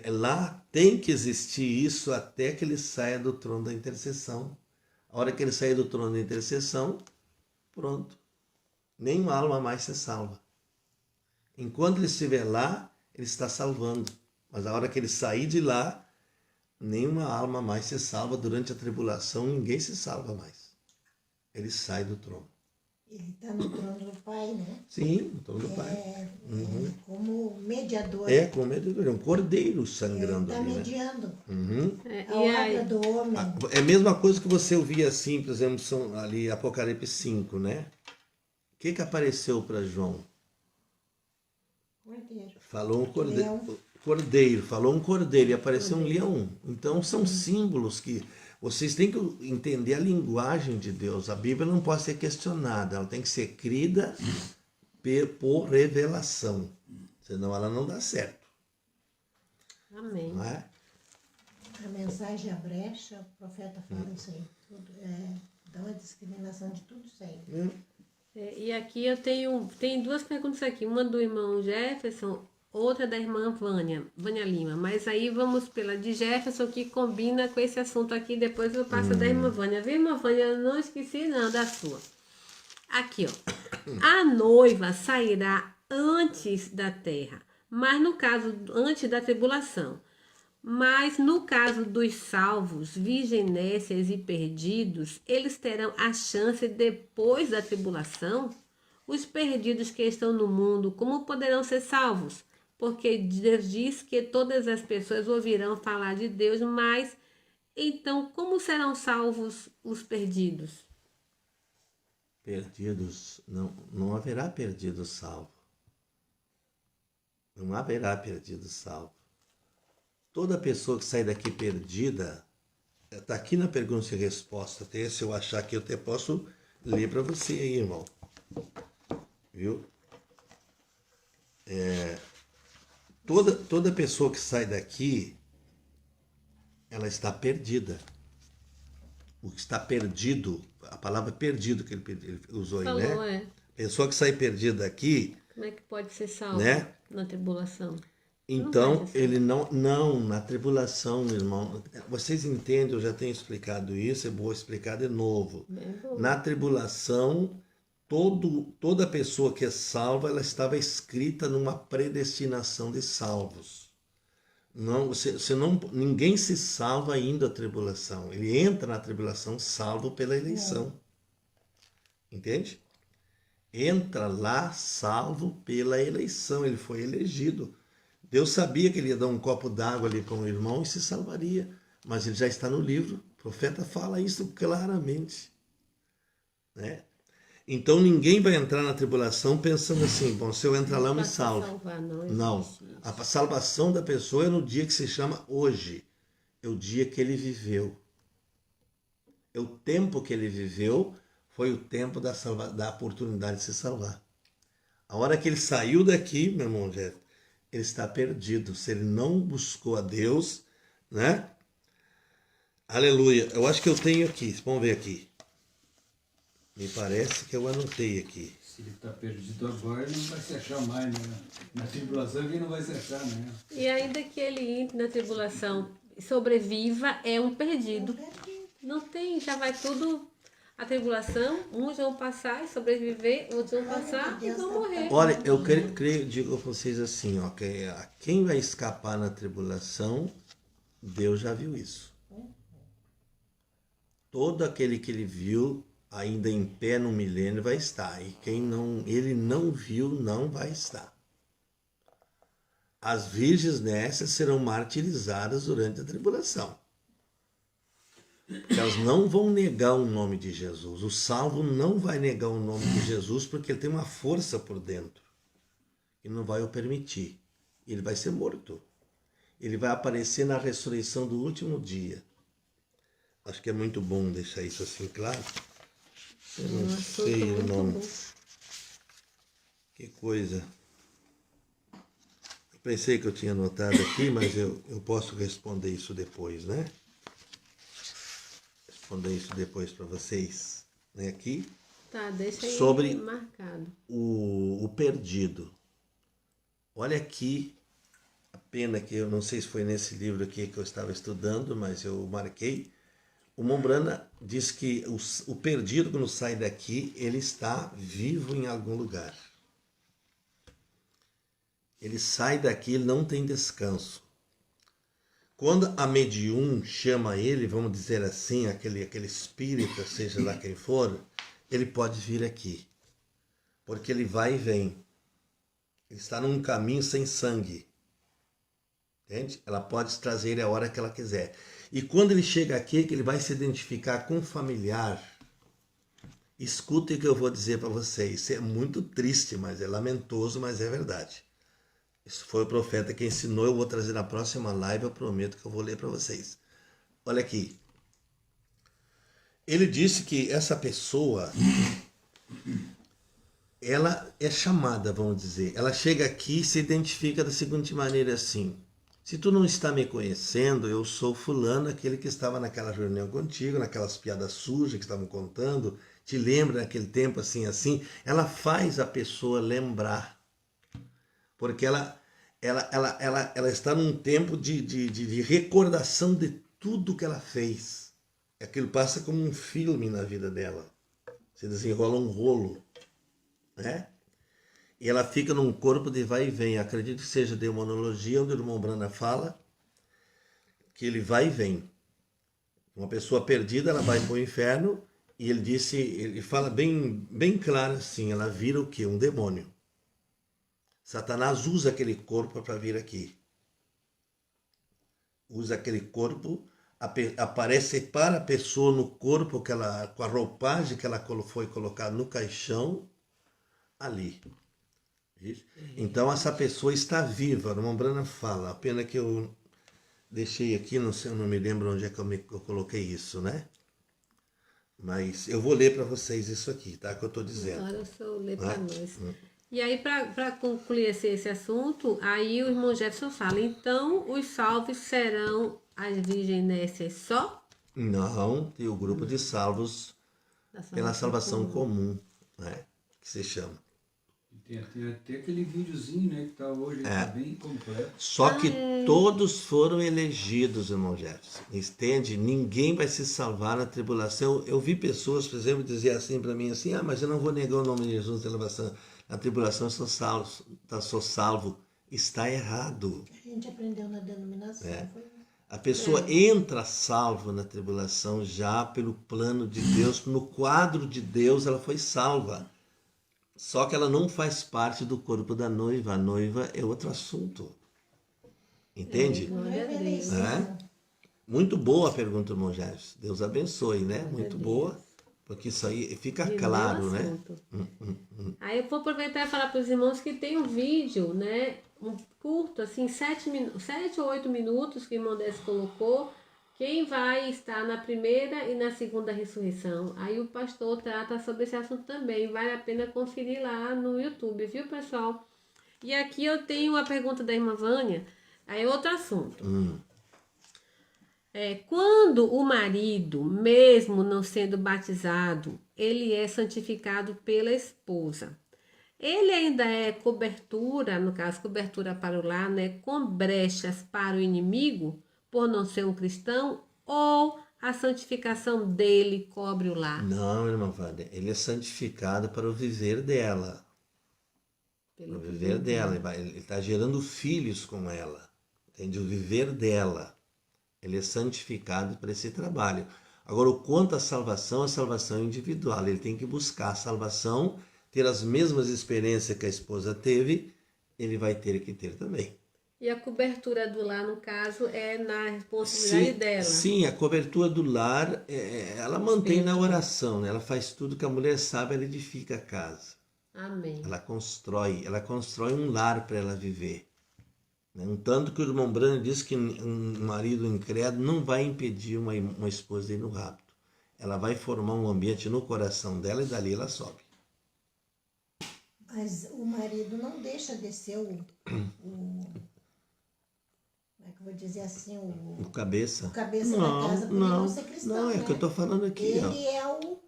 Speaker 2: Lá tem que existir isso até que ele saia do trono da intercessão. A hora que ele sair do trono da intercessão, pronto. Nenhuma alma mais se salva. Enquanto ele estiver lá, ele está salvando. Mas a hora que ele sair de lá, nenhuma alma mais se salva. Durante a tribulação, ninguém se salva mais. Ele sai do trono.
Speaker 4: Ele está no trono do Pai, né?
Speaker 2: Sim, no trono do Pai.
Speaker 4: Como mediador.
Speaker 2: Como mediador. É um cordeiro sangrando
Speaker 4: Ele
Speaker 2: ali,
Speaker 4: está mediando.
Speaker 2: né?
Speaker 4: A obra do homem.
Speaker 2: É a mesma coisa que você ouvia assim, por exemplo, ali Apocalipse 5, né? O que apareceu para João?
Speaker 4: Cordeiro.
Speaker 2: Falou um cordeiro.
Speaker 4: Leão.
Speaker 2: Cordeiro, falou um cordeiro e apareceu um leão. Então são símbolos que vocês têm que entender a linguagem de Deus. A Bíblia não pode ser questionada, ela tem que ser crida por revelação. Senão ela não dá certo.
Speaker 1: Amém.
Speaker 2: Não é?
Speaker 4: A mensagem, a brecha, o profeta fala isso aí. Tudo, dá uma discriminação de tudo isso aí.
Speaker 1: E aqui eu tenho duas perguntas aqui. Uma do irmão Jefferson, outra da irmã Vânia Lima. Mas aí vamos pela de Jefferson, que combina com esse assunto aqui. Depois eu passo da irmã Vânia. Viu, irmã Vânia? Eu não esqueci não da sua. Aqui, ó. A noiva sairá antes da terra, mas no caso, antes da tribulação. Mas no caso dos salvos, virginécias e perdidos, eles terão a chance depois da tribulação? Os perdidos que estão no mundo, como poderão ser salvos? Porque Deus diz que todas as pessoas ouvirão falar de Deus, mas então como serão salvos os perdidos?
Speaker 2: Perdidos, não haverá perdido salvo. Não haverá perdido salvo. Toda pessoa que sai daqui perdida, está aqui na pergunta e resposta. Até se eu achar que eu até posso ler para você aí, irmão. Viu? Toda pessoa que sai daqui, ela está perdida. O que está perdido, a palavra perdido que ele usou aí,
Speaker 1: Falou,
Speaker 2: né? Pessoa que sai perdida daqui,
Speaker 1: Como é que pode ser salvo
Speaker 2: né?
Speaker 1: na tribulação?
Speaker 2: Então,
Speaker 1: vai ser
Speaker 2: ele não, na tribulação, meu irmão, vocês entendem, eu já tenho explicado isso, é bom explicar de novo. Na tribulação, toda pessoa que é salva, ela estava escrita numa predestinação de salvos. Não, ninguém se salva ainda da tribulação. Ele entra na tribulação salvo pela eleição. Entende? Entra lá salvo pela eleição. Ele foi elegido. Deus sabia que ele ia dar um copo d'água ali para um irmão e se salvaria. Mas ele já está no livro. O profeta fala isso claramente. Né? Então ninguém vai entrar na tribulação pensando assim, bom, se eu entrar lá eu me salvo. Não. A salvação da pessoa é no dia que se chama hoje. É o dia que ele viveu. É o tempo que ele viveu, foi o tempo da oportunidade de se salvar. A hora que ele saiu daqui, meu irmão, ele está perdido. Se ele não buscou a Deus, né? Aleluia. Eu acho que eu tenho aqui. Vamos ver aqui. Me parece que eu anotei aqui.
Speaker 3: Se ele está perdido agora, ele não vai se achar mais, né? Na tribulação ele não vai se achar, né?
Speaker 1: E ainda que ele entre na tribulação e sobreviva, é um perdido. Não tem, já vai tudo... A tribulação, uns vão passar e sobreviver, outros vão passar e vão morrer.
Speaker 2: Olha, eu digo a vocês assim, ó, que quem vai escapar na tribulação, Deus já viu isso. Todo aquele que ele viu, ainda em pé no milênio, vai estar. E quem ele não viu, não vai estar. as virgens nessas serão martirizadas durante a tribulação. Elas não vão negar o nome de Jesus. O salvo não vai negar o nome de Jesus porque ele tem uma força por dentro e não vai o permitir. Ele vai ser morto. Ele vai aparecer na ressurreição do último dia. Acho que é muito bom deixar isso assim claro. Eu não sei o nome. Que coisa. Eu pensei que eu tinha anotado aqui, mas eu posso responder isso depois, né? Responder isso depois para vocês, né? Aqui.
Speaker 1: Tá, deixa aí
Speaker 2: sobre
Speaker 1: marcado.
Speaker 2: O perdido. Olha aqui, a pena que eu não sei se foi nesse livro aqui que eu estava estudando, mas eu marquei. O Mombrana diz que o perdido, quando sai daqui, ele está vivo em algum lugar. Ele sai daqui, ele não tem descanso. Quando a medium chama ele, vamos dizer assim, aquele espírito, seja lá quem for, ele pode vir aqui. Porque ele vai e vem. Ele está num caminho sem sangue. Entende? Ela pode trazer ele a hora que ela quiser. E quando ele chega aqui, que ele vai se identificar com um familiar, escutem o que eu vou dizer para vocês. Isso é muito triste, mas é lamentoso, mas é verdade. Isso foi o profeta que ensinou, eu vou trazer na próxima live, eu prometo que eu vou ler para vocês. Olha aqui. Ele disse que essa pessoa, ela é chamada, vamos dizer. Ela chega aqui e se identifica da seguinte maneira assim. Se tu não está me conhecendo, eu sou fulano, aquele que estava naquela reunião contigo, naquelas piadas sujas que estavam contando, te lembra naquele tempo assim, assim. Ela faz a pessoa lembrar. Porque ela está num tempo de recordação de tudo que ela fez. Aquilo passa como um filme na vida dela. Se desenrola um rolo, né? E ela fica num corpo de vai e vem. Acredito que seja demonologia, onde o irmão Brana fala que ele vai e vem. Uma pessoa perdida, ela vai para o inferno, e ele fala bem claro assim, ela vira o quê? Um demônio. Satanás usa aquele corpo para vir aqui. Usa aquele corpo, aparece para a pessoa no corpo, com a roupagem que ela foi colocada no caixão, ali. Então essa pessoa está viva, a irmã Brana fala, a pena que eu deixei aqui, não sei, eu não me lembro onde é que eu coloquei isso, né? Mas eu vou ler para vocês isso aqui, tá? Que eu estou dizendo.
Speaker 1: Agora o senhor lê para nós. E aí, para concluir esse assunto, aí o irmão Jefferson fala, então os salvos serão as virgens nécias só?
Speaker 2: Não, tem o grupo de salvos pela salvação comum, né? Que se chama.
Speaker 3: Tem até aquele videozinho, né, que está hoje, tá bem completo.
Speaker 2: Só que todos foram elegidos, irmão Jefferson. Entende? Ninguém vai se salvar na tribulação. Eu vi pessoas, por exemplo, dizer assim para mim, assim, mas eu não vou negar o nome de Jesus na tribulação, eu sou salvo. Está errado.
Speaker 4: A gente aprendeu na denominação.
Speaker 2: A pessoa entra salva na tribulação já pelo plano de Deus, no quadro de Deus ela foi salva. Só que ela não faz parte do corpo da noiva. A noiva é outro assunto. Entende? Muito boa a pergunta, irmão Jefferson. Deus abençoe, né? Muito boa. Porque isso aí fica claro, né?
Speaker 1: Aí eu vou aproveitar e falar para os irmãos que tem um vídeo, né? Um curto, assim, 7 ou 8 minutos que o irmão Décio colocou. Quem vai estar na primeira e na segunda ressurreição? Aí o pastor trata sobre esse assunto também. Vale a pena conferir lá no YouTube, viu, pessoal? E aqui eu tenho a pergunta da irmã Vânia. Aí é outro assunto. Quando o marido, mesmo não sendo batizado, ele é santificado pela esposa, ele ainda é cobertura, no caso, cobertura para o lar, né, com brechas para o inimigo, por não ser um cristão, ou a santificação dele cobre o lar?
Speaker 2: Não, irmã Vânia, ele é santificado para o viver dela. Para o viver dela. Ele está gerando filhos com ela. Entende? O viver dela. Ele é santificado para esse trabalho. Agora, o quanto à salvação, a salvação é individual. Ele tem que buscar a salvação, ter as mesmas experiências que a esposa teve, ele vai ter que ter também.
Speaker 1: E a cobertura do lar, no caso, é na responsabilidade dela.
Speaker 2: Sim, a cobertura do lar, ela mantém na oração, né? Ela faz tudo que a mulher sabe, ela edifica a casa.
Speaker 1: Amém.
Speaker 2: Ela constrói um lar para ela viver. Um tanto que o irmão Brando diz que um marido incrédulo não vai impedir uma esposa de ir no rapto. Ela vai formar um ambiente no coração dela e dali ela sobe.
Speaker 4: Mas o marido não deixa de ser como é que eu vou dizer assim,
Speaker 2: O cabeça.
Speaker 4: o cabeça da casa, por ele não ser cristão,
Speaker 2: Não, é
Speaker 4: né?
Speaker 2: que eu tô falando aqui,
Speaker 4: Ele é o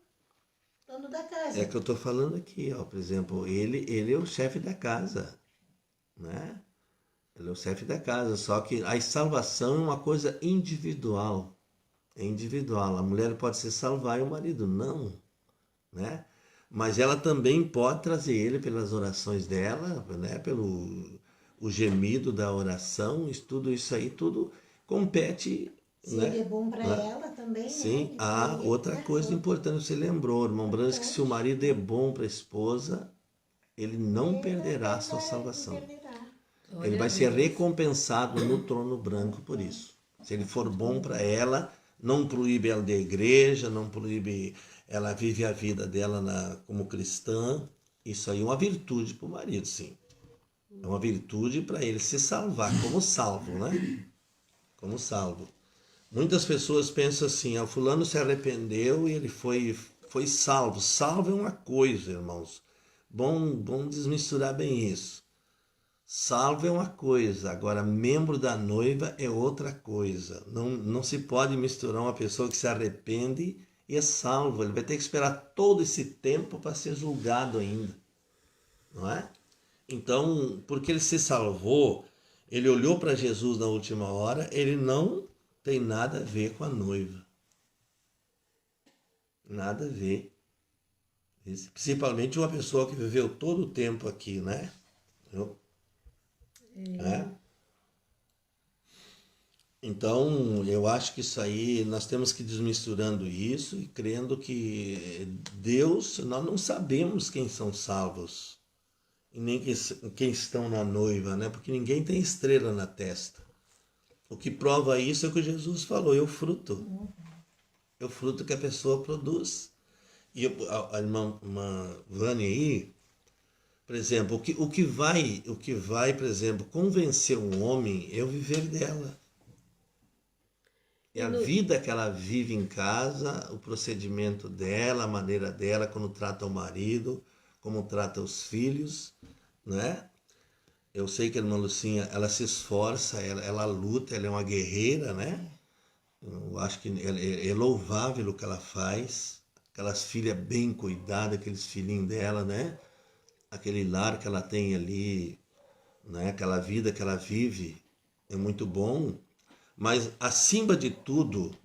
Speaker 4: dono da casa.
Speaker 2: É que eu tô falando aqui, ó. Por exemplo, ele é o chefe da casa, né? Ele é o chefe da casa, só que a salvação é uma coisa individual. É individual. A mulher pode se salvar e o marido não, né? Mas ela também pode trazer ele pelas orações dela, né? Pelo o gemido da oração, tudo isso aí, tudo compete.
Speaker 4: Se
Speaker 2: né?
Speaker 4: ele é bom para ela também,
Speaker 2: Sim,
Speaker 4: né?
Speaker 2: outra coisa importante, você lembrou, irmão Branco, que se o marido é bom para a esposa, ele não perderá a sua salvação. Ele vai ser recompensado no trono branco por isso. Se ele for bom para ela, não proíbe ela da igreja, não proíbe, ela vive a vida dela como cristã. Isso aí é uma virtude para o marido, sim. É uma virtude para ele se salvar, como salvo, né? Como salvo. Muitas pessoas pensam assim, o fulano se arrependeu e ele foi salvo. Salvo é uma coisa, irmãos. Bom desmisturar bem isso. Salvo é uma coisa, agora membro da noiva é outra coisa. Não se pode misturar uma pessoa que se arrepende e é salvo. Ele vai ter que esperar todo esse tempo para ser julgado ainda. Não é? Então, porque ele se salvou, ele olhou para Jesus na última hora, ele não tem nada a ver com a noiva. Nada a ver. Principalmente uma pessoa que viveu todo o tempo aqui, né? Então, eu acho que isso aí, nós temos que ir desmisturando isso e crendo que Deus, nós não sabemos quem são salvos e nem quem estão na noiva, né? Porque ninguém tem estrela na testa. O que prova isso é o que Jesus falou, é o fruto. É o fruto que a pessoa produz. E a irmã Vânia aí, por exemplo, o que vai, por exemplo, convencer um homem é o viver dela. É a vida que ela vive em casa, o procedimento dela, a maneira dela, quando trata o marido, como trata os filhos, né? Eu sei que a irmã Lucinha, ela se esforça, ela luta, ela é uma guerreira, né? Eu acho que é louvável o que ela faz. Aquelas filhas bem cuidadas, aqueles filhinhos dela, né? Aquele lar que ela tem ali, né? Aquela vida que ela vive, é muito bom. Mas acima de tudo,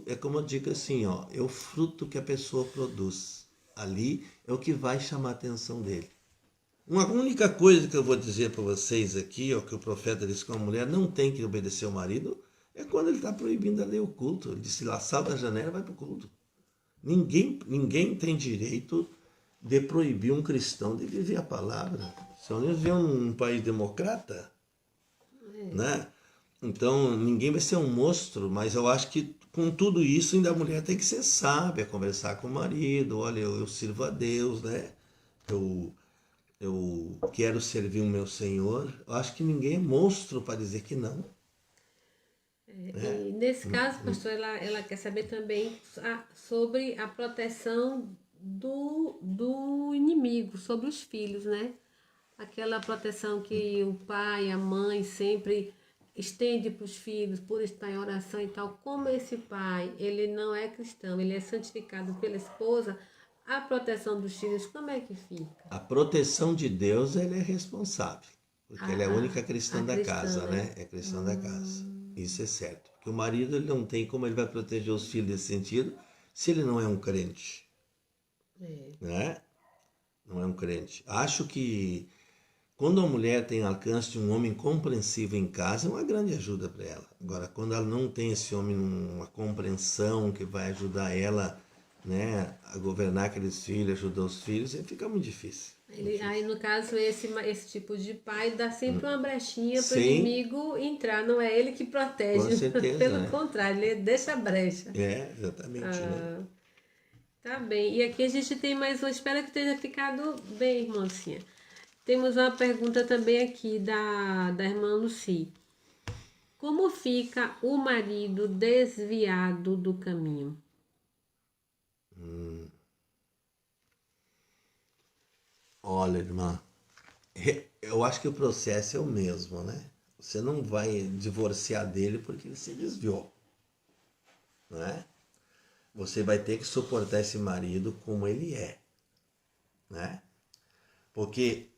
Speaker 2: é como eu digo assim, ó, é o fruto que a pessoa produz. Ali é o que vai chamar a atenção dele. Uma única coisa que eu vou dizer para vocês aqui, ó, que o profeta disse que uma mulher não tem que obedecer ao marido, é quando ele está proibindo a ler o culto. Ele disse, lá, salta a janela e vai para o culto. Ninguém tem direito de proibir um cristão de viver a palavra. Se nós vivemos num país democrata, né? Então, ninguém vai ser um monstro, mas eu acho que com tudo isso ainda a mulher tem que ser sábia, conversar com o marido, olha, eu sirvo a Deus, né? Eu quero servir o meu Senhor. Eu acho que ninguém é monstro para dizer que não.
Speaker 1: E nesse caso, pastor, ela quer saber também sobre a proteção do inimigo, sobre os filhos, né? Aquela proteção que o pai, a mãe sempre estende para os filhos por estar em oração e tal. Como esse pai, ele não é cristão, ele é santificado pela esposa, a proteção dos filhos, como é que fica?
Speaker 2: A proteção de Deus, ele é responsável. Porque ele é a única cristã da casa, né? É cristã da casa. Isso é certo. Porque o marido, ele não tem como ele vai proteger os filhos nesse sentido se ele não é um crente. Né? Não é um crente. Acho que quando a mulher tem alcance de um homem compreensivo em casa, é uma grande ajuda para ela. Agora, quando ela não tem esse homem, uma compreensão que vai ajudar ela né, a governar aqueles filhos, ajudar os filhos, aí fica muito difícil.
Speaker 1: Aí, no caso, esse tipo de pai dá sempre uma brechinha para o
Speaker 2: Sim.
Speaker 1: inimigo entrar. Não é ele que protege.
Speaker 2: Com certeza,
Speaker 1: Pelo
Speaker 2: né?
Speaker 1: contrário, ele deixa a brecha.
Speaker 2: Exatamente, né?
Speaker 1: Tá bem. E aqui a gente tem mais uma. Espero que tenha ficado bem, irmãzinha. Temos uma pergunta também aqui da irmã Lucy. Como fica o marido desviado do caminho?
Speaker 2: Olha, irmã, eu acho que o processo é o mesmo, né? Você não vai divorciar dele porque ele se desviou, não é? Você vai ter que suportar esse marido como ele é, né? Porque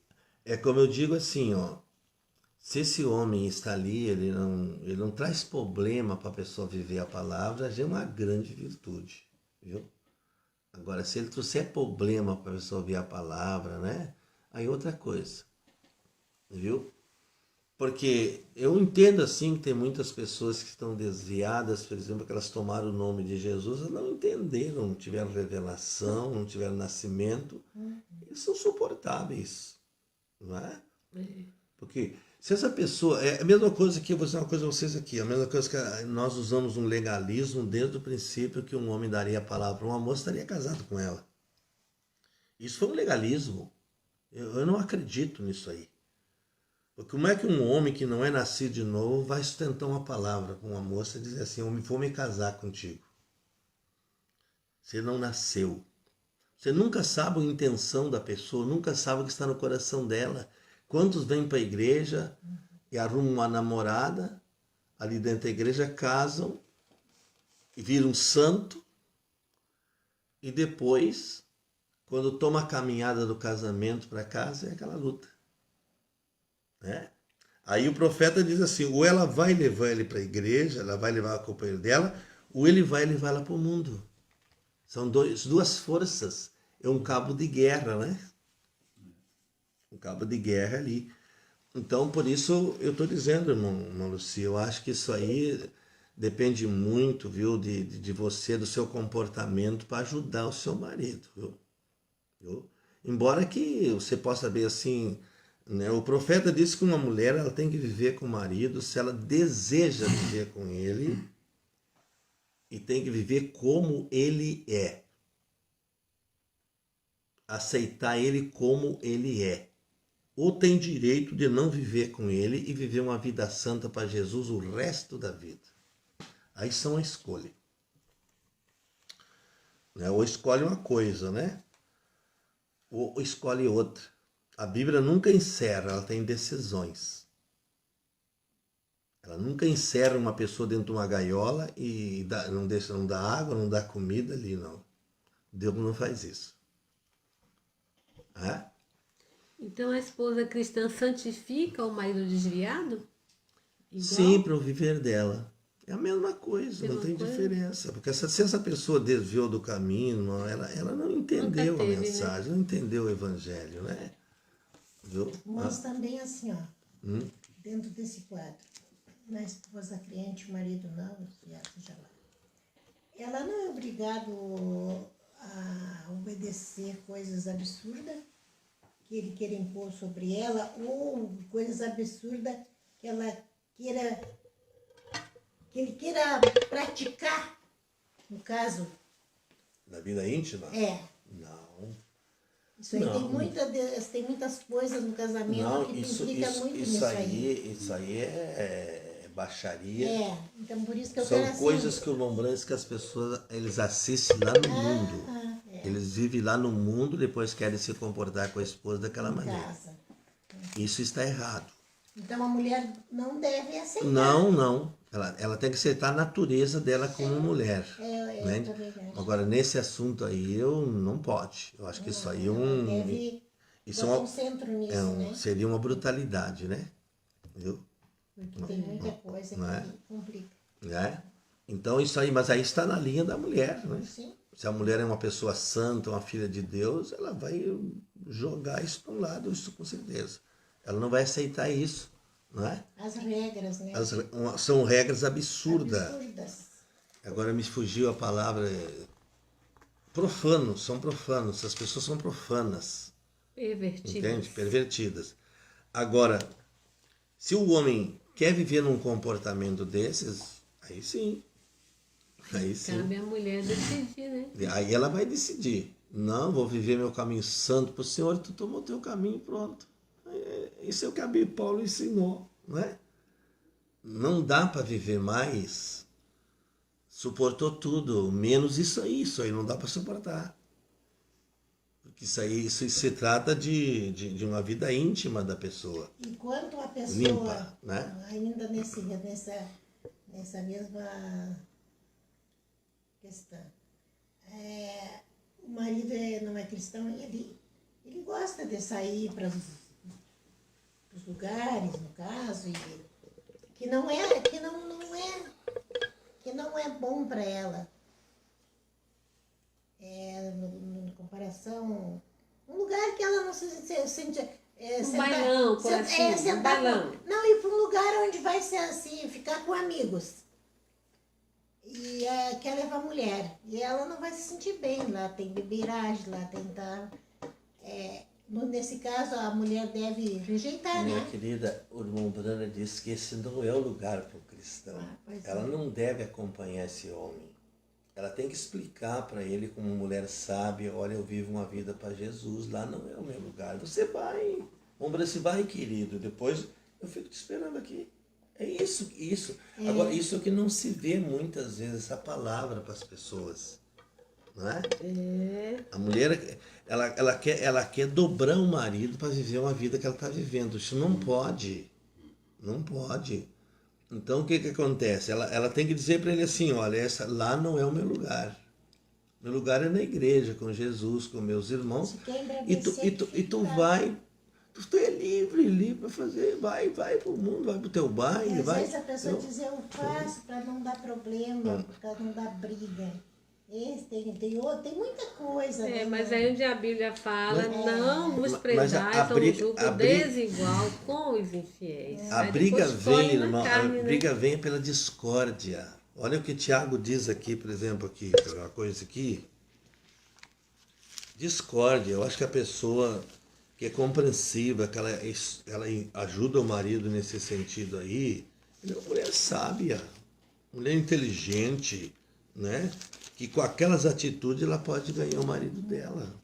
Speaker 2: é como eu digo assim, ó, se esse homem está ali, ele não traz problema para a pessoa viver a palavra, já é uma grande virtude, viu? Agora, se ele trouxer problema para a pessoa ouvir a palavra, né? Aí outra coisa, viu? Porque eu entendo assim que tem muitas pessoas que estão desviadas, por exemplo, que elas tomaram o nome de Jesus, elas não entenderam, não tiveram revelação, não tiveram nascimento. Eles são suportáveis, não é? Porque se essa pessoa... É a mesma coisa que eu vou dizer uma coisa a vocês aqui, a mesma coisa que nós usamos um legalismo desde o princípio que um homem daria a palavra para uma moça, estaria casado com ela. Isso foi um legalismo. Eu não acredito nisso aí. Porque como é que um homem que não é nascido de novo vai sustentar uma palavra com uma moça e dizer assim, eu vou me casar contigo? Você não nasceu. Você nunca sabe a intenção da pessoa, nunca sabe o que está no coração dela. Quantos vêm para a igreja e arrumam uma namorada, ali dentro da igreja, casam e viram santo, e depois, quando toma a caminhada do casamento para casa, é aquela luta. Né? Aí o profeta diz assim, ou ela vai levar ele para a igreja, ela vai levar o companheiro dela, ou ele vai levar ela para o mundo. São duas forças, é um cabo de guerra, né? Um cabo de guerra ali. Então, por isso eu estou dizendo, irmã Lucia, eu acho que isso aí depende muito, viu, de você, do seu comportamento para ajudar o seu marido, viu? Embora que você possa ver assim, né, o profeta disse que uma mulher ela tem que viver com o marido se ela deseja viver com ele e tem que viver como ele é. Aceitar ele como ele é. Ou tem direito de não viver com ele e viver uma vida santa para Jesus o resto da vida. Aí são a escolha. Né? Ou escolhe uma coisa, né? Ou escolhe outra. A Bíblia nunca encerra, ela tem decisões. Ela nunca encerra uma pessoa dentro de uma gaiola e não dá água, não dá comida ali, não. Deus não faz isso. É?
Speaker 1: Então a esposa cristã santifica o marido desviado? Igual?
Speaker 2: Sim, para o viver dela. É a mesma coisa, não tem diferença. Porque se essa pessoa desviou do caminho, ela não entendeu a mensagem, não entendeu o evangelho, né? Viu?
Speaker 4: Mas também assim, ó, dentro desse quadro, na esposa crente, o marido não, seja lá. Ela não é obrigada a obedecer coisas absurdas que ele queira impor sobre ela, ou coisas absurdas que ele queira praticar, no caso.
Speaker 2: Na vida íntima?
Speaker 4: É.
Speaker 2: Não.
Speaker 4: Isso aí tem muitas coisas no casamento que implica muito nisso aí.
Speaker 2: Isso aí é baixaria.
Speaker 4: É, então por isso que eu
Speaker 2: São
Speaker 4: quero
Speaker 2: coisas
Speaker 4: assim,
Speaker 2: que o Lombrantes que as pessoas eles assistem lá no mundo. Eles vivem lá no mundo, depois querem se comportar com a esposa daquela maneira.
Speaker 4: casa.
Speaker 2: Isso está errado.
Speaker 4: Então a mulher não deve aceitar.
Speaker 2: Não. Ela tem que aceitar a natureza dela como mulher. Né?
Speaker 4: Verdade.
Speaker 2: Agora, nesse assunto aí, eu não pode. Eu acho que isso aí é um...
Speaker 4: Deve botar um centro nisso, né?
Speaker 2: Seria uma brutalidade, né? Viu?
Speaker 4: Porque tem muita coisa que complica.
Speaker 2: Né? Então, isso aí, mas aí está na linha da mulher, né?
Speaker 4: Sim.
Speaker 2: Se a mulher é uma pessoa santa, uma filha de Deus, ela vai jogar isso para um lado, isso com certeza. Ela não vai aceitar isso, não é?
Speaker 4: As regras, né?
Speaker 2: São regras absurdas.
Speaker 4: Absurdas.
Speaker 2: Agora me fugiu a palavra. profanos, são profanos, as pessoas são profanas,
Speaker 1: Pervertidas.
Speaker 2: entende? Pervertidas. Agora, se o homem quer viver num comportamento desses, aí sim. Aí sim.
Speaker 1: Cabe a mulher decidir, né?
Speaker 2: Aí ela vai decidir. Não, vou viver meu caminho santo para o Senhor, tu tomou teu caminho e pronto. Isso é o que Paulo ensinou, não é? Não dá para viver mais. Suportou tudo, menos isso aí não dá para suportar. Porque isso se trata de uma vida íntima da pessoa.
Speaker 4: Enquanto a pessoa,
Speaker 2: Limpa, né?
Speaker 4: ainda nessa mesma questão, o marido não é cristão, ele gosta de sair para os lugares, no caso, e que não é bom para ela. Na comparação, um lugar que ela não se sente...
Speaker 1: bailão, por assim, um bailão.
Speaker 4: Não, ir para um lugar onde vai ser assim, ficar com amigos. E quer levar a mulher. E ela não vai se sentir bem. Lá tem bebeiragem, lá tem tal. Nesse caso, a mulher deve rejeitar,
Speaker 2: Minha
Speaker 4: né?
Speaker 2: querida, o irmão Brana disse que esse não é o lugar para o cristão. Ela não deve acompanhar esse homem. Ela tem que explicar para ele como mulher sábia, olha, eu vivo uma vida para Jesus, lá não é o meu lugar. Você vai, você vai, querido, depois eu fico te esperando aqui. É isso. Agora, isso é que não se vê muitas vezes, essa palavra para as pessoas. Não é? A mulher, ela quer dobrar o marido para viver uma vida que ela está vivendo. Isso não pode. Não pode. Então, o que acontece? Ela tem que dizer para ele assim, olha, lá não é o meu lugar. Meu lugar é na igreja, com Jesus, com meus irmãos. E tu vai... Tu é livre para fazer, vai pro mundo, vai pro teu baile,
Speaker 4: Às vezes a pessoa diz, eu faço para não dar problema, para não dar briga. Tem muita coisa.
Speaker 1: É,
Speaker 4: né?
Speaker 1: mas aí onde a Bíblia fala, não vos prestais a um jugo desigual com os infiéis.
Speaker 2: A
Speaker 1: Aí
Speaker 2: briga
Speaker 1: depois
Speaker 2: vem,
Speaker 1: põe na
Speaker 2: irmão,
Speaker 1: carne,
Speaker 2: a briga vem pela discórdia. Olha o que Tiago diz aqui, por exemplo, aqui, uma coisa aqui. Discórdia, eu acho que a pessoa que é compreensiva, que ela ajuda o marido nesse sentido aí, é uma mulher sábia, mulher inteligente, né? Que com aquelas atitudes ela pode ganhar o marido dela.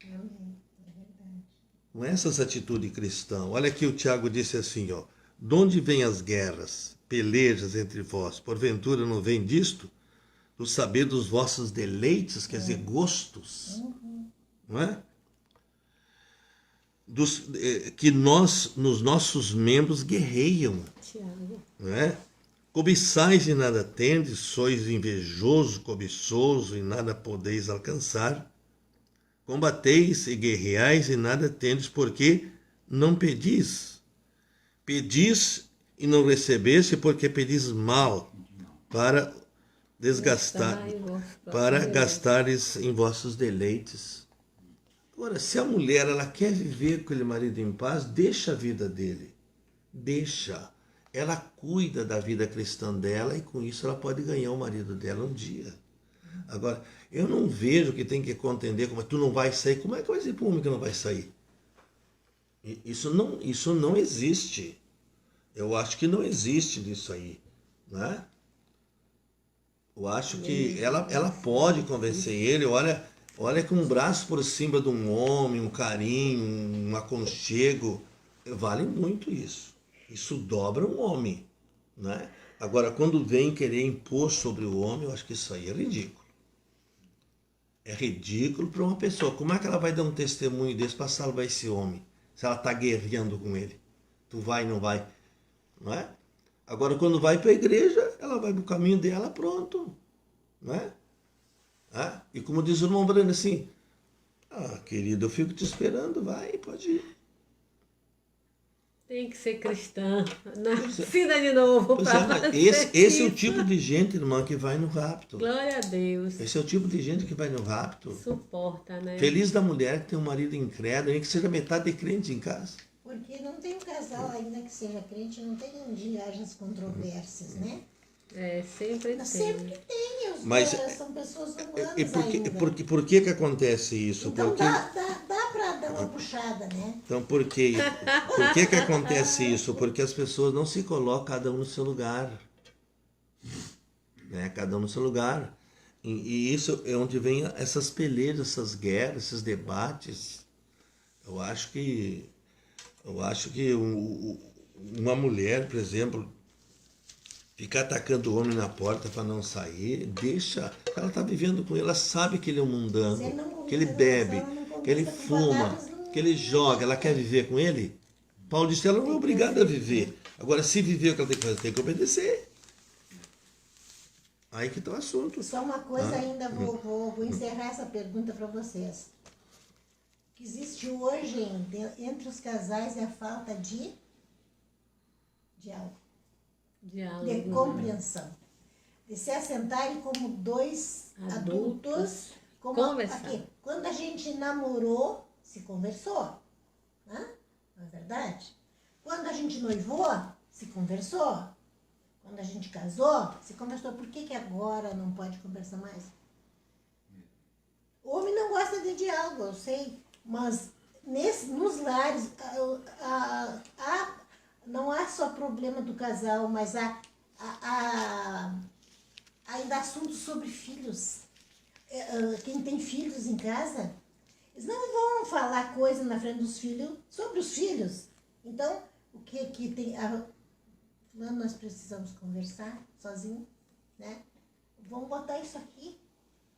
Speaker 2: Com essas atitudes cristãs. Olha aqui o Tiago disse assim, ó. De onde vêm as guerras, pelejas entre vós? Porventura não vem disto? Do saber dos vossos deleites, quer dizer, gostos. Não é? Que nos nossos membros guerreiam.
Speaker 1: Tiago.
Speaker 2: Não é? Cobiçais e nada tendes, sois invejoso, cobiçoso e nada podeis alcançar. Combateis e guerreais e nada tendes, porque não pedis. Pedis e não recebeste, porque pedis mal, para gastares em vossos deleites. Agora, se a mulher ela quer viver com aquele marido em paz, deixa a vida dele. Deixa. Ela cuida da vida cristã dela e com isso ela pode ganhar o marido dela um dia. Agora, eu não vejo que tem que contender como tu não vai sair. Como é que vai dizer para um homem que não vai sair? Isso não existe. Eu acho que não existe disso aí. Né? Eu acho que ela pode convencer ele, olha com um braço por cima de um homem, um carinho, um aconchego. Vale muito isso. Isso dobra um homem. Né? Agora, quando vem querer impor sobre o homem, eu acho que isso aí é ridículo. É ridículo para uma pessoa. Como é que ela vai dar um testemunho desse para salvar esse homem? Se ela está guerreando com ele. Tu vai e não vai. Não é? Agora, quando vai para a igreja, ela vai para o caminho dela, pronto. Não é? E como diz o irmão Breno assim, querido, eu fico te esperando, vai, pode ir.
Speaker 1: Tem que ser cristã, nascida de novo.
Speaker 2: Esse é o tipo de gente, irmã, que vai no rapto.
Speaker 1: Glória a Deus.
Speaker 2: Esse é o tipo de gente que vai no rapto.
Speaker 1: Suporta, né?
Speaker 2: Feliz da mulher que tem um marido incrédulo, nem que seja metade de crente em casa.
Speaker 4: Porque não tem um casal ainda que seja crente, não tem onde haja as controvérsias, né?
Speaker 1: Sempre tem.
Speaker 4: Sempre tem,
Speaker 2: Mas
Speaker 4: são pessoas humanas
Speaker 2: E
Speaker 4: ainda.
Speaker 2: por que acontece isso?
Speaker 4: Então
Speaker 2: Porque,
Speaker 4: dá para dar uma puxada, né?
Speaker 2: então, por que acontece isso? Porque as pessoas não se colocam cada um no seu lugar. Né? Cada um no seu lugar. E isso é onde vem essas pelejas, essas guerras, esses debates. Eu acho que uma mulher, por exemplo, ficar atacando o homem na porta para não sair, deixa. Ela está vivendo com ele, ela sabe que ele é um mundano, que ele bebe, que ele fuma, que ele joga, ela quer viver com ele. Paulo disse, ela não é obrigada a viver. Agora, se viver o que ela tem que fazer, tem que obedecer. Aí que está o assunto.
Speaker 4: Só uma coisa ainda, vou encerrar essa pergunta para vocês. O que existe hoje entre os casais é a falta de diálogo. De compreensão, de se assentarem como dois adultos
Speaker 1: conversar.
Speaker 4: Quando a gente namorou, se conversou, né? Não é verdade? Quando a gente noivou, se conversou. Quando a gente casou, se conversou. Por que agora não pode conversar mais? O homem não gosta de diálogo, eu sei, mas nos lares não há só problema do casal, mas há ainda assuntos sobre filhos. Quem tem filhos em casa, eles não vão falar coisa na frente dos filhos sobre os filhos. Então, o que tem... nós precisamos conversar sozinho, né? Vamos botar isso aqui,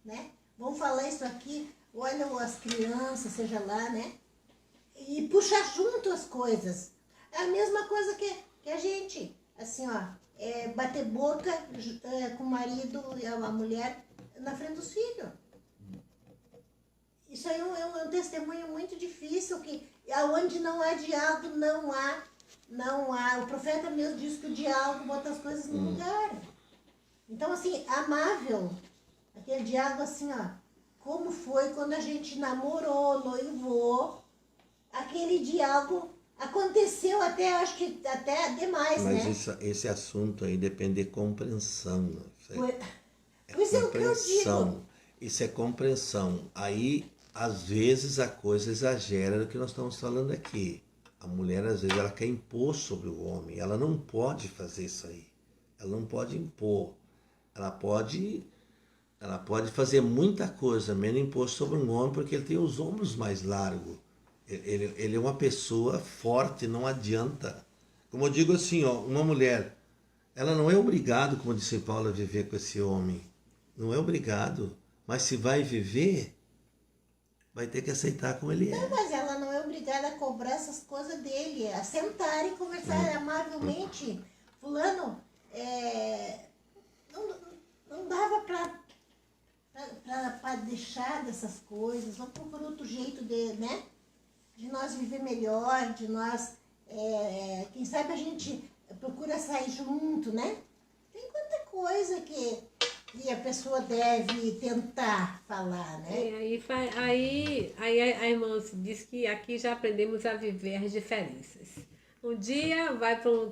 Speaker 4: né? Vamos falar isso aqui, olha as crianças, seja lá, né? E puxar junto as coisas. É a mesma coisa que a gente, assim, bater boca com o marido e a mulher na frente dos filhos. Isso aí é um testemunho muito difícil, que onde não há diálogo, não há. O profeta mesmo diz que o diálogo bota as coisas no lugar. Então, assim, amável, aquele diálogo assim, como foi quando a gente namorou, noivou, aquele diálogo aconteceu acho que até demais,
Speaker 2: mas
Speaker 4: né?
Speaker 2: Mas esse assunto aí depende de compreensão.
Speaker 4: Pois é o que eu digo.
Speaker 2: Isso é compreensão. Aí, às vezes, a coisa exagera do que nós estamos falando aqui. A mulher, às vezes, ela quer impor sobre o homem. Ela não pode fazer isso aí. Ela não pode impor. Ela pode fazer muita coisa, menos impor sobre um homem, porque ele tem os ombros mais largos. Ele é uma pessoa forte, não adianta. Como eu digo assim, uma mulher, ela não é obrigada, como disse Paulo, a viver com esse homem. Não é obrigado. Mas se vai viver, vai ter que aceitar como ele é.
Speaker 4: Não, mas ela não é obrigada a cobrar essas coisas dele, a sentar e conversar amavelmente. Fulano, não dava para deixar dessas coisas, vamos procurar outro jeito de nós viver melhor, de nós, quem sabe a gente procura sair junto, né? Tem quanta coisa que a pessoa deve tentar falar, né?
Speaker 1: Aí a irmã diz que aqui já aprendemos a viver as diferenças. Um dia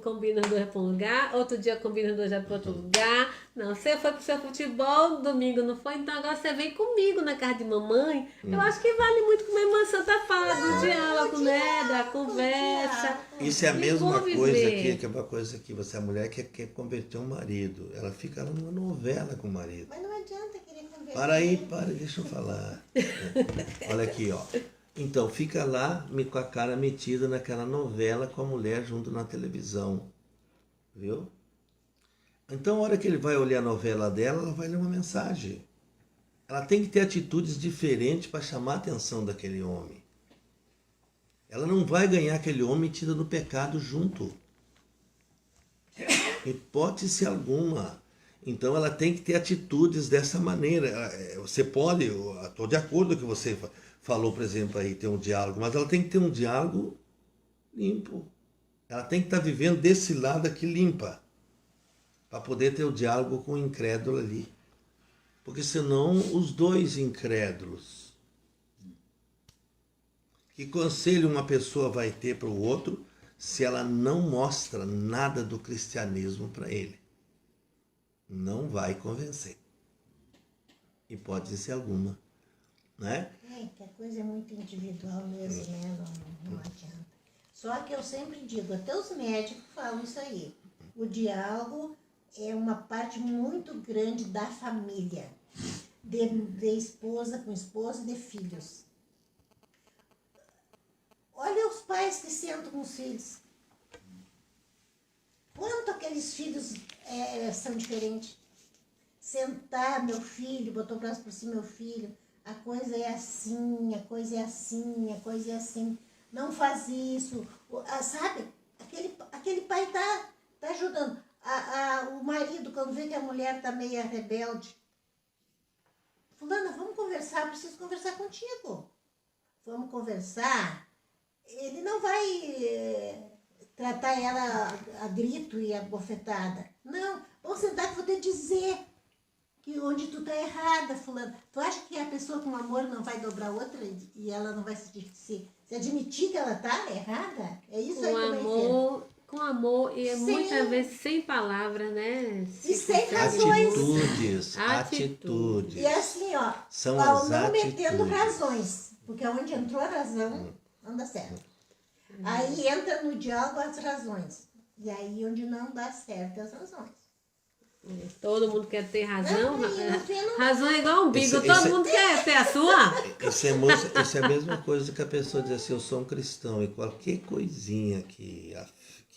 Speaker 1: combina os dois para um lugar, outro dia combina os dois já para outro lugar. Não, você foi pro seu futebol, domingo não foi, então agora você vem comigo na casa de mamãe. Eu acho que vale muito como a irmã Santa fala do diálogo, né? Da conversa.
Speaker 2: Isso é a mesma coisa que é uma coisa que você, a mulher quer converter um marido. Ela fica numa novela com o marido.
Speaker 4: Mas não adianta querer converter.
Speaker 2: Para, deixa eu falar. Olha aqui, Então, fica lá com a cara metida naquela novela com a mulher junto na televisão. Viu? Então, a hora que ele vai olhar a novela dela, ela vai ler uma mensagem. Ela tem que ter atitudes diferentes para chamar a atenção daquele homem. Ela não vai ganhar aquele homem metido no pecado junto. Hipótese alguma. Então, ela tem que ter atitudes dessa maneira. Você pode, eu estou de acordo com o que você falou, por exemplo, aí, ter um diálogo, mas ela tem que ter um diálogo limpo. Ela tem que estar vivendo desse lado aqui limpa, para poder ter o diálogo com o incrédulo ali. Porque senão, os dois incrédulos. Que conselho uma pessoa vai ter para o outro se ela não mostra nada do cristianismo para ele? não vai convencer. Hipótese alguma, né?
Speaker 4: Que a coisa é muito individual mesmo, né? Não adianta. Só que eu sempre digo, até os médicos falam isso aí. O diálogo é uma parte muito grande da família. De esposa com esposa e de filhos. Olha os pais que sentam com os filhos. Quanto aqueles filhos são diferentes. Sentar, meu filho, botou o braço por cima, meu filho, a coisa é assim, a coisa é assim, a coisa é assim. Não faz isso. Sabe? Aquele pai tá ajudando. O marido, quando vê que a mulher tá meio rebelde, fulana, vamos conversar, preciso conversar contigo. Vamos conversar. Ele não vai tratar ela a grito e a bofetada. Não, vamos sentar que eu vou te dizer que onde tu tá errada, fulana. Tu acha que a pessoa com amor não vai dobrar outra e ela não vai se admitir que ela tá errada? É isso aí que vai ser.
Speaker 1: Com amor e muitas vezes sem palavras, né?
Speaker 4: E sem razões.
Speaker 2: Atitudes.
Speaker 4: E assim, ó,
Speaker 2: São as
Speaker 4: não
Speaker 2: atitudes.
Speaker 4: metendo razões, porque onde entrou a razão, não dá certo. Aí entra no diálogo as razões. E aí onde não dá certo as razões.
Speaker 1: Todo mundo quer ter razão.
Speaker 4: Não,
Speaker 1: Razão é igual umbigo, todo mundo quer ter a sua.
Speaker 2: Isso é a mesma coisa que a pessoa diz assim, eu sou um cristão, e qualquer coisinha que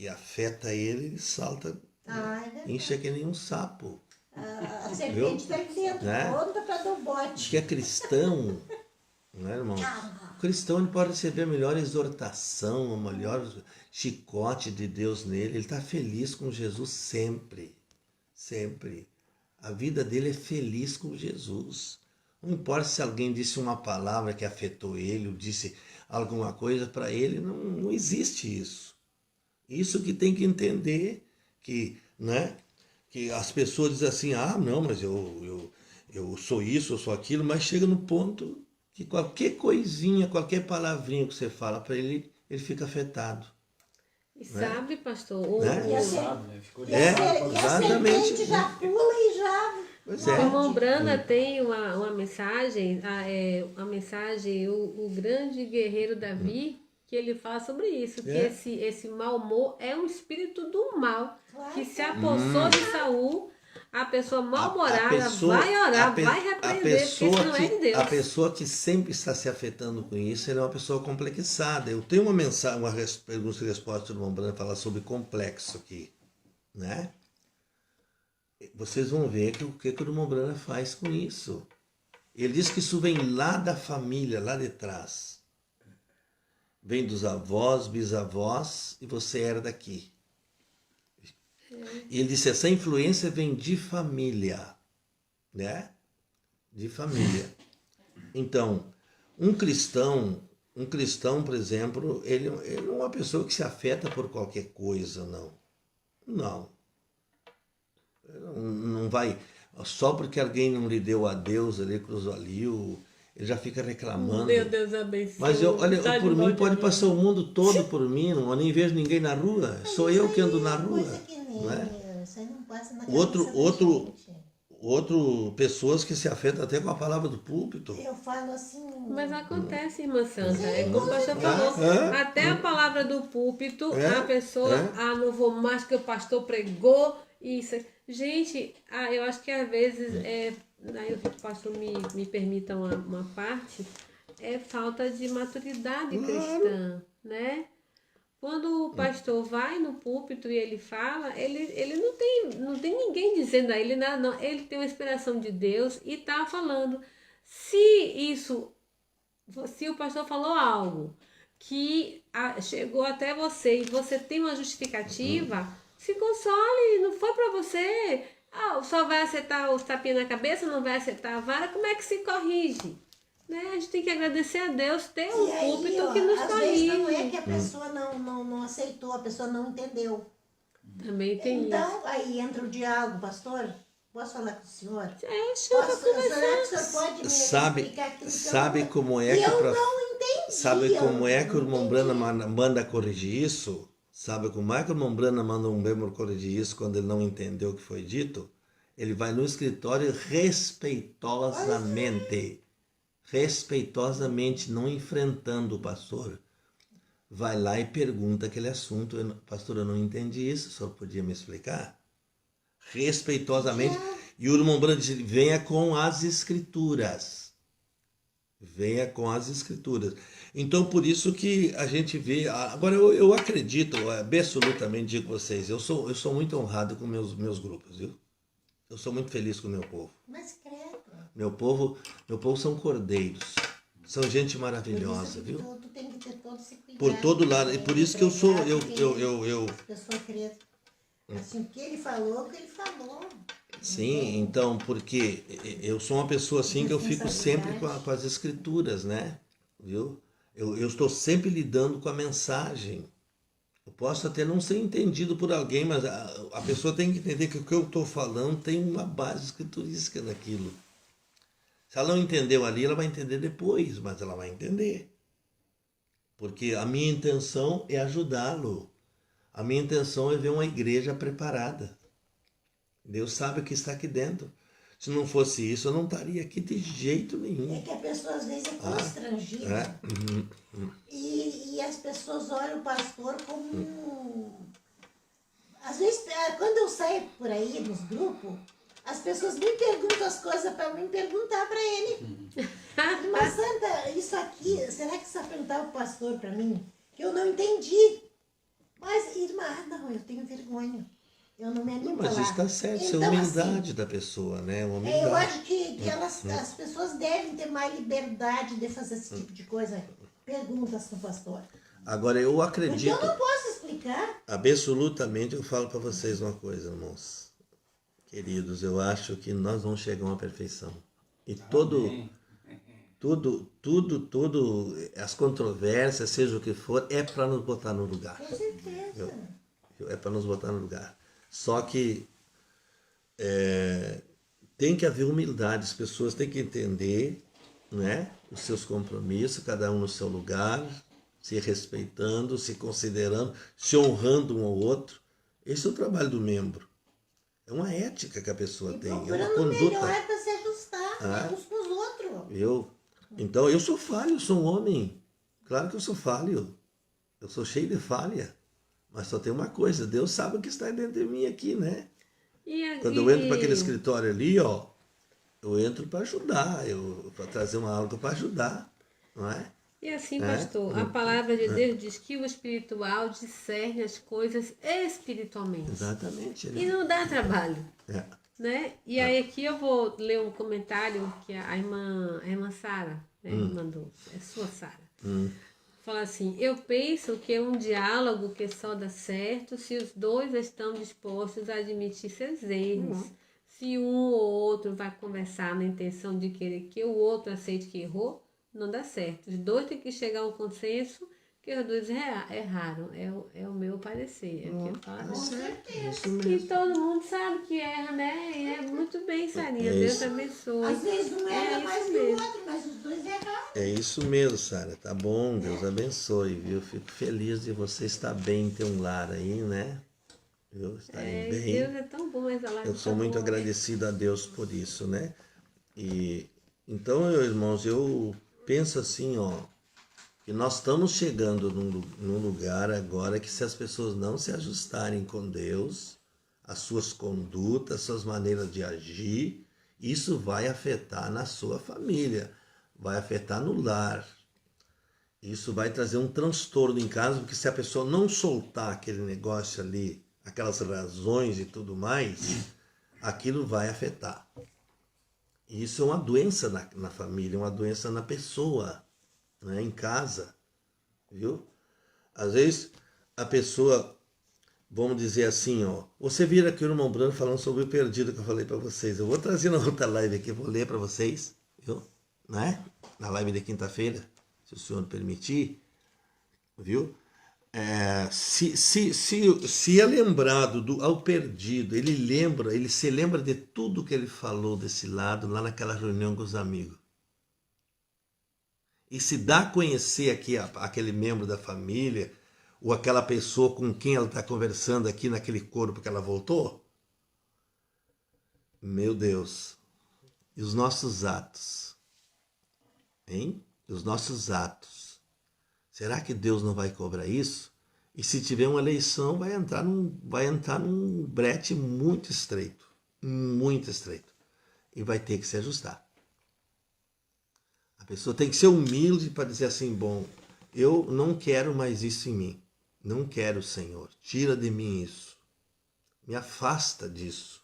Speaker 2: afeta ele salta, incha que nem um sapo.
Speaker 4: A serpente está aqui dentro,
Speaker 2: né?
Speaker 4: pronta para dar o bote.
Speaker 2: Que é cristão, não é, irmão? O cristão ele pode receber a melhor exortação, o melhor chicote de Deus nele, ele está feliz com Jesus sempre. Sempre. A vida dele é feliz com Jesus. Não importa se alguém disse uma palavra que afetou ele, ou disse alguma coisa para ele, não existe isso. Isso que tem que entender, que, né, que as pessoas dizem assim, não, mas eu sou isso, eu sou aquilo, mas chega no ponto que qualquer coisinha, qualquer palavrinha que você fala para ele, ele fica afetado.
Speaker 1: E sabe, pastor,
Speaker 4: a serpente já pula e já...
Speaker 2: Pois
Speaker 1: O irmão Brana tem uma mensagem, o grande guerreiro Davi, que ele fala sobre isso, que esse mau humor é um espírito do mal, que se apossou de Saul. A pessoa mal-humorada vai orar, vai repreender, porque isso não é de Deus.
Speaker 2: A pessoa que sempre está se afetando com isso, ela é uma pessoa complexada. Eu tenho uma mensagem, uma pergunta e resposta do irmão Brana fala sobre complexo aqui, né? Vocês vão ver o que o irmão Brana faz com isso. Ele diz que isso vem lá da família, lá de trás. Vem dos avós, bisavós, e você era daqui. E ele disse, essa influência vem de família, né? De família. Então, um cristão, por exemplo, ele não é uma pessoa que se afeta por qualquer coisa, não. Não vai, só porque alguém não lhe deu a Deus, ele cruzou ali, ele já fica reclamando.
Speaker 1: Meu Deus abençoe.
Speaker 2: Mas por mim, pode passar o mundo todo por mim, eu nem vejo ninguém na rua, sou eu que ando na rua. Não é?
Speaker 4: Isso aí não passa na cabeça
Speaker 2: Outro pessoas que se afetam até com a palavra do púlpito.
Speaker 4: Eu falo assim...
Speaker 1: Mas acontece, irmã Santa, como o pastor falou, até a palavra do púlpito, a pessoa, não vou mais que o pastor pregou, isso. Gente, eu acho que às vezes, aí o pastor me permita uma parte, é falta de maturidade cristã, né? Quando o pastor vai no púlpito e ele fala, ele não tem ninguém dizendo a ele nada, não. Ele tem uma inspiração de Deus e está falando. Se o pastor falou algo que chegou até você e você tem uma justificativa, se console, não foi para você. Só vai acertar os tapinhas na cabeça, não vai acertar a vara, como é que se corrige? Né? A gente tem que agradecer a Deus ter um púlpito que nos corrige.
Speaker 4: Às vezes não é que a pessoa não aceitou, a pessoa não entendeu.
Speaker 1: Também tem
Speaker 4: então, aí entra o diálogo, pastor, posso falar com o senhor?
Speaker 1: Chama para conversar.
Speaker 4: Será que o senhor pode me explicar aquilo
Speaker 2: sabe
Speaker 4: que
Speaker 2: como é que
Speaker 4: eu não entendi?
Speaker 2: Sabe como é que o irmão Brana manda corrigir isso? Sabe como é que o irmão Brana manda um membro corrigir isso quando ele não entendeu o que foi dito? Ele vai no escritório respeitosamente. Respeitosamente, não enfrentando o pastor. Vai lá e pergunta aquele assunto. Pastor, eu não entendi isso, o senhor podia me explicar? Respeitosamente. E o irmão Branham diz, venha com as escrituras. Venha com as escrituras. Então, por isso que a gente vê... Agora, eu acredito, absolutamente digo a vocês, eu sou muito honrado com meus grupos, viu? Eu sou muito feliz com o meu povo.
Speaker 4: Mas credo.
Speaker 2: Meu povo são cordeiros. São gente maravilhosa, viu?
Speaker 4: Tu tem que ter todo esse cuidado.
Speaker 2: Por todo lado. E por isso que eu sou...
Speaker 4: A pessoa querer... Assim, o que ele falou, o que ele falou.
Speaker 2: Sim, então, porque eu sou uma pessoa assim que eu fico sempre com as escrituras, né? Viu? Eu estou sempre lidando com a mensagem. Eu posso até não ser entendido por alguém, mas a pessoa tem que entender que o que eu estou falando tem uma base escriturística naquilo. Se ela não entendeu ali, ela vai entender depois, mas ela vai entender. Porque a minha intenção é ajudá-lo. A minha intenção é ver uma igreja preparada. Deus sabe o que está aqui dentro. Se não fosse isso, eu não estaria aqui de jeito nenhum.
Speaker 4: É que a pessoa às vezes é constrangida. E as pessoas olham o pastor como... Às vezes, quando eu saio por aí nos grupos, as pessoas me perguntam as coisas para mim perguntar para ele. Mas Santa, isso aqui, será que você vai perguntar o pastor para mim? Que eu não entendi. Mas, irmã, não, eu tenho vergonha. Eu não me animo
Speaker 2: Mas isso está certo, isso é a humildade da pessoa, né? Humildade.
Speaker 4: Eu acho que as pessoas devem ter mais liberdade de fazer esse tipo de coisa. Perguntas para o pastor.
Speaker 2: Agora, eu acredito...
Speaker 4: Porque eu não posso explicar.
Speaker 2: Absolutamente, eu falo para vocês uma coisa, irmãos. Queridos, eu acho que nós vamos chegar a uma perfeição. E tudo, as controvérsias, seja o que for, é para nos botar no lugar.
Speaker 4: Com certeza.
Speaker 2: É para nos botar no lugar. Só que tem que haver humildade, as pessoas têm que entender, né, os seus compromissos, cada um no seu lugar, se respeitando, se considerando, se honrando um ao outro. Esse é o trabalho do membro. É uma ética que a pessoa tem, é uma conduta.
Speaker 4: Melhor para se ajustar uns com os outros.
Speaker 2: Então, eu sou falho, eu sou um homem. Claro que eu sou falho. Eu sou cheio de falha. Mas só tem uma coisa, Deus sabe o que está dentro de mim aqui, né? Quando eu entro para aquele escritório ali, ó, eu entro para ajudar, para trazer uma aula para ajudar, não é?
Speaker 1: E assim, pastor, a palavra de Deus diz que o espiritual discerne as coisas espiritualmente.
Speaker 2: Exatamente. Né?
Speaker 1: E não dá trabalho. Né? E aí aqui eu vou ler um comentário que a irmã Sara, né, mandou. É sua, Sara. Fala assim, eu penso que é um diálogo que só dá certo se os dois estão dispostos a admitir seus erros. Se um ou outro vai conversar na intenção de querer que o outro aceite que errou, não dá certo. Os dois têm que chegar a um consenso que os dois erraram. É o meu parecer. É o que eu falo. E todo mundo sabe que erra, né? E é muito bem, Sarinha. Deus abençoe.
Speaker 4: Às vezes não erra mais que o outro, mas os dois erram.
Speaker 2: É isso mesmo, Sara. Tá bom, Deus abençoe, viu? Fico feliz de você estar bem, ter um lar aí, né? Viu? Estarem bem.
Speaker 1: Deus é tão bom, essa live.
Speaker 2: Eu sou muito agradecido a Deus por isso, né? E então, meus irmãos, eu penso assim, ó, que nós estamos chegando num lugar agora que se as pessoas não se ajustarem com Deus, as suas condutas, as suas maneiras de agir, isso vai afetar na sua família, vai afetar no lar. Isso vai trazer um transtorno em casa, porque se a pessoa não soltar aquele negócio ali, aquelas razões e tudo mais, aquilo vai afetar. E isso é uma doença na família, uma doença na pessoa, né, em casa, viu? Às vezes a pessoa, vamos dizer assim, ó, você vira aqui o irmão Branco falando sobre o perdido que eu falei para vocês. Eu vou trazer na outra live aqui, vou ler para vocês, viu? Né? Na live de quinta-feira, se o senhor permitir, viu? Se é lembrado ao perdido, ele se lembra de tudo que ele falou desse lado lá naquela reunião com os amigos. E se dá a conhecer aqui aquele membro da família, ou aquela pessoa com quem ela está conversando aqui naquele corpo que ela voltou, Meu Deus. E os nossos atos? Hein? E os nossos atos? Será que Deus não vai cobrar isso? E se tiver uma eleição, vai entrar num brete muito estreito. Muito estreito. E vai ter que se ajustar. A pessoa tem que ser humilde para dizer assim, bom, eu não quero mais isso em mim. Não quero, Senhor. Tira de mim isso. Me afasta disso.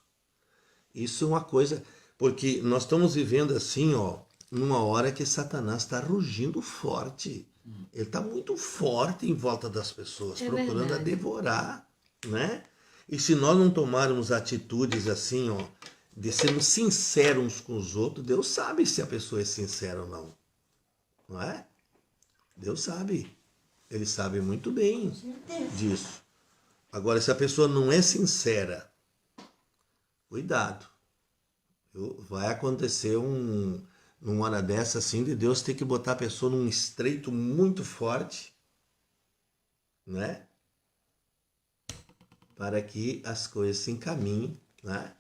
Speaker 2: Isso é uma coisa... Porque nós estamos vivendo assim, ó, numa hora que Satanás está rugindo forte. Ele está muito forte em volta das pessoas, procurando a devorar, né? E se nós não tomarmos atitudes assim, ó, de sermos sinceros uns com os outros, Deus sabe se a pessoa é sincera ou não. Não é? Deus sabe. Ele sabe muito bem disso. Agora, se a pessoa não é sincera, cuidado. Vai acontecer numa hora dessa assim, de Deus ter que botar a pessoa num estreito muito forte, né? Para que as coisas se encaminhem, né?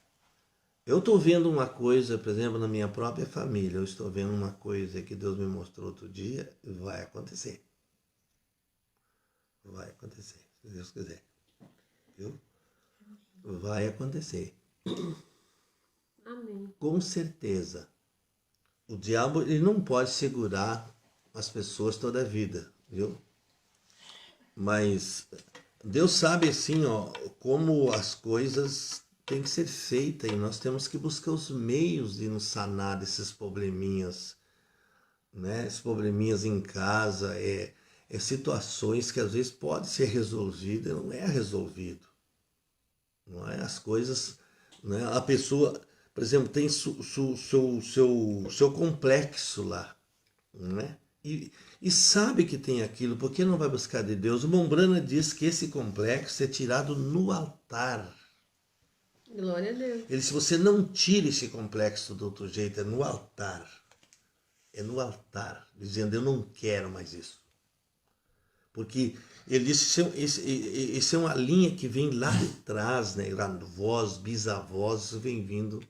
Speaker 2: Eu estou vendo uma coisa, por exemplo, na minha própria família, eu estou vendo uma coisa que Deus me mostrou outro dia, vai acontecer. Vai acontecer, se Deus quiser. Viu? Vai acontecer.
Speaker 1: Amém.
Speaker 2: Com certeza. O diabo, ele não pode segurar as pessoas toda a vida, viu? Mas Deus sabe assim, ó, como as coisas têm que ser feitas e nós temos que buscar os meios de nos sanar desses probleminhas, né? Esses probleminhas em casa, situações que às vezes pode ser resolvida e não é resolvido. Não é? As coisas, né? A pessoa, por exemplo, tem seu complexo lá, né? E sabe que tem aquilo, por que não vai buscar de Deus? O Mombrana diz que esse complexo é tirado no altar.
Speaker 1: Glória a Deus.
Speaker 2: Ele disse, você não tira esse complexo do outro jeito, é no altar. É no altar, dizendo, eu não quero mais isso. Porque ele disse, isso é uma linha que vem lá de trás, né? Vós, bisavós, vem vindo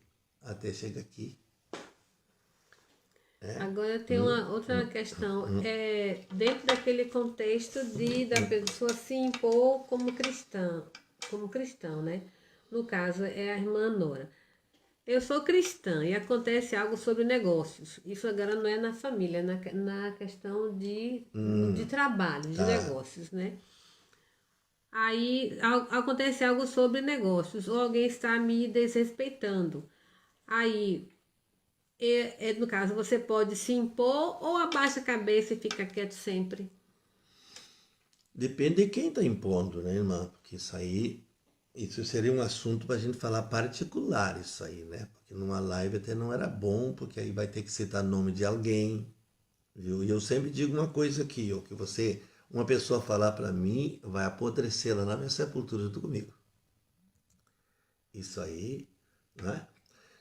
Speaker 2: até chegar aqui.
Speaker 1: Agora eu tenho uma outra questão. Dentro daquele contexto da pessoa se impor como cristão, né? No caso, é a irmã Nora. Eu sou cristã e acontece algo sobre negócios. Isso agora não é na família, é na questão de trabalho, de negócios, né? Aí acontece algo sobre negócios, ou alguém está me desrespeitando. Aí, no caso, você pode se impor ou abaixa a cabeça e fica quieto sempre?
Speaker 2: Depende de quem está impondo, né, irmã? Porque isso seria um assunto para a gente falar particular, isso aí, né? Porque numa live até não era bom, porque aí vai ter que citar nome de alguém, viu? E eu sempre digo uma coisa aqui, ó, que uma pessoa falar para mim, vai apodrecer lá na minha sepultura junto comigo. Isso aí, né?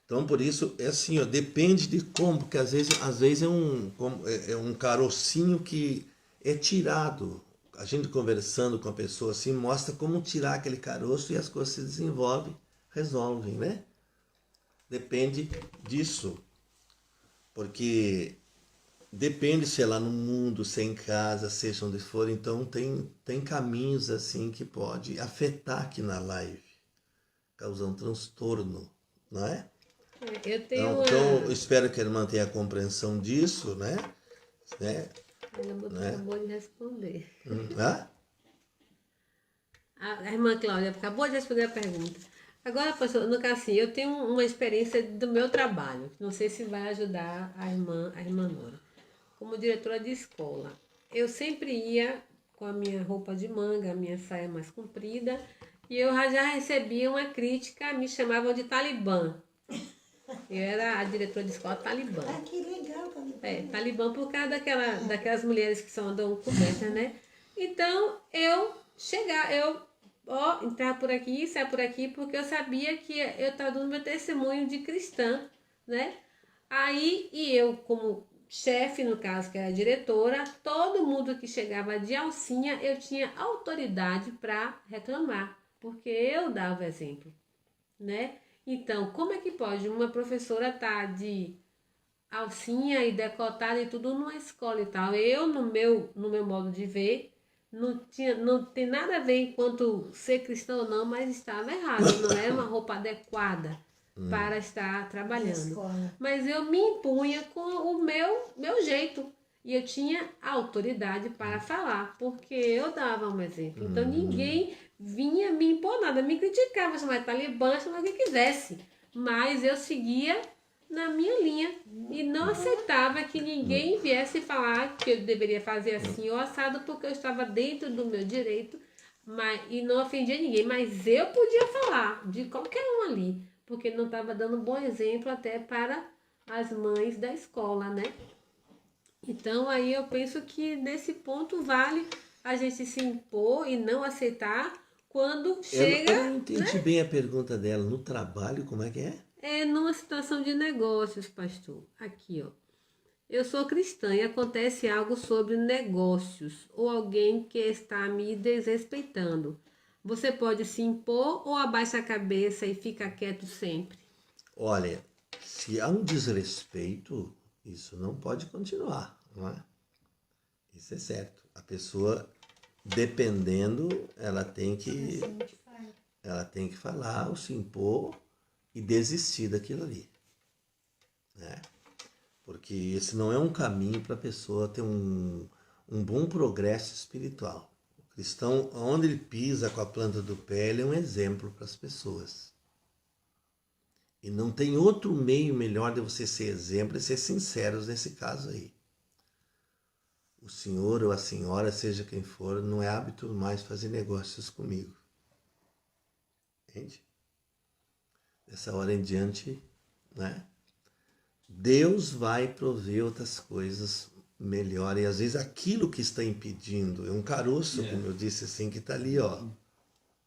Speaker 2: Então, por isso, é assim, ó, depende de como, porque às vezes é um carocinho que é tirado. A gente conversando com a pessoa assim, mostra como tirar aquele caroço e as coisas se desenvolvem, resolvem, né? Depende disso. Porque depende se é lá no mundo, se é em casa, seja onde for. Então tem caminhos assim que pode afetar aqui na live, causar um transtorno, não é?
Speaker 1: Eu tenho
Speaker 2: Então, eu espero que a irmã tenha compreensão disso, né?
Speaker 1: Ela acabou de responder.
Speaker 2: Ah?
Speaker 1: A irmã Cláudia acabou de responder a pergunta. Agora, pastor, no caso assim, eu tenho uma experiência do meu trabalho. Não sei se vai ajudar a irmã Nora. Como diretora de escola, eu sempre ia com a minha roupa de manga, a minha saia mais comprida, e eu já recebia uma crítica, me chamavam de talibã. Eu era a diretora de escola talibã.
Speaker 4: Ah, que legal, talibã.
Speaker 1: Talibã por causa daquelas mulheres que só andam cobertas, né? Então, eu entrava por aqui, saia por aqui, porque eu sabia que eu estava dando meu testemunho de cristã, né? Aí, e eu como chefe, no caso, que era diretora, todo mundo que chegava de alcinha, eu tinha autoridade para reclamar, porque eu dava exemplo, né? Então, como é que pode uma professora estar de alcinha e decotada e tudo numa escola e tal? Eu, no meu modo de ver, não tem nada a ver enquanto ser cristão ou não, mas estava errado. Não era uma roupa adequada para estar
Speaker 4: Na
Speaker 1: trabalhando.
Speaker 4: escola.
Speaker 1: Mas eu me impunha com o meu jeito. E eu tinha autoridade para falar, porque eu dava um exemplo. Então ninguém vinha me impor nada, me criticava, chamava talibã, chamava o que quisesse. Mas eu seguia na minha linha e não aceitava que ninguém viesse falar que eu deveria fazer assim ou assado, porque eu estava dentro do meu direito, e não ofendia ninguém. Mas eu podia falar de qualquer um ali, porque não estava dando um bom exemplo até para as mães da escola, né? Então aí eu penso que nesse ponto vale a gente se impor e não aceitar quando
Speaker 2: Eu
Speaker 1: chega
Speaker 2: não entendi bem a pergunta dela. No trabalho, como é que é?
Speaker 1: numa situação de negócios, pastor. Aqui, ó. Eu sou cristã e acontece algo sobre negócios ou alguém que está me desrespeitando. Você pode se impor ou abaixa a cabeça e fica quieto sempre?
Speaker 2: Olha, se há um desrespeito, isso não pode continuar, não é? Isso é certo. A pessoa, dependendo, ela tem que falar, ou se impor e desistir daquilo ali, né? Porque esse não é um caminho para a pessoa ter um bom progresso espiritual. O cristão, onde ele pisa com a planta do pé, ele é um exemplo para as pessoas. E não tem outro meio melhor de você ser exemplo e ser sinceros nesse caso aí. O senhor ou a senhora, seja quem for, não é hábito mais fazer negócios comigo. Entende? Dessa hora em diante, né? Deus vai prover outras coisas melhor. E às vezes aquilo que está impedindo, é um caroço, como eu disse assim, que está ali, ó.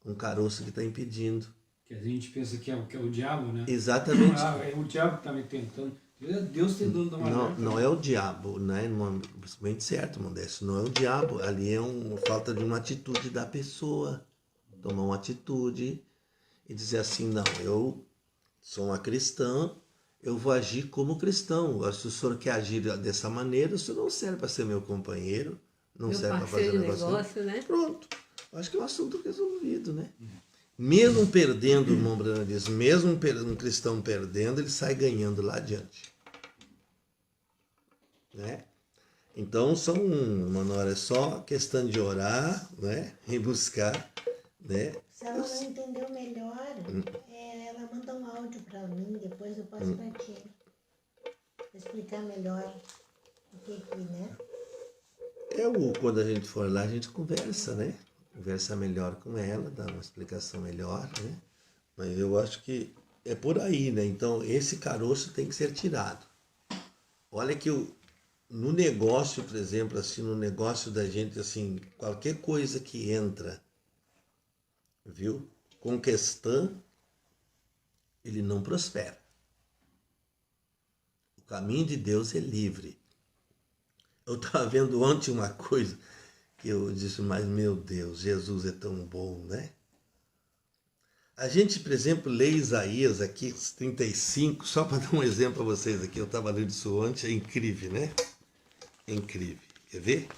Speaker 2: Um caroço que está impedindo.
Speaker 3: Que a gente pensa que é o diabo, né?
Speaker 2: Exatamente.
Speaker 3: É o diabo que está me tentando. Deus tentando dar uma alerta.
Speaker 2: Não é o diabo, né? Principalmente certo, Modesto. Não é o diabo. Ali é uma falta de uma atitude da pessoa. Tomar uma atitude e dizer assim, não, eu sou uma cristã, eu vou agir como cristão. Se o senhor quer agir dessa maneira, o senhor não serve para ser meu companheiro, não
Speaker 1: Meu
Speaker 2: serve para fazer
Speaker 1: parceiro de
Speaker 2: negócio.
Speaker 1: negócio, né?
Speaker 2: Pronto. Acho que é um assunto resolvido, né? Mesmo perdendo, o irmão Brana diz, mesmo um cristão perdendo, ele sai ganhando lá adiante. Né? Então, Manora, é só questão de orar, né? E buscar, né?
Speaker 4: Se ela não entendeu melhor, ela manda um áudio para mim, depois eu passo para ti. Pra explicar melhor o que, né?
Speaker 2: Quando a gente for lá, a gente conversa, né? Conversa melhor com ela, dá uma explicação melhor, né? Mas eu acho que é por aí, né? Então, esse caroço tem que ser tirado. Olha que no negócio, por exemplo, assim, no negócio da gente, assim, qualquer coisa que entra, viu? Com questão, ele não prospera. O caminho de Deus é livre. Eu estava vendo ontem uma coisa que eu disse, mas meu Deus, Jesus é tão bom, né? A gente, por exemplo, lê Isaías aqui, 35, só para dar um exemplo para vocês aqui, eu estava lendo isso ontem, é incrível, né? É incrível. Quer ver?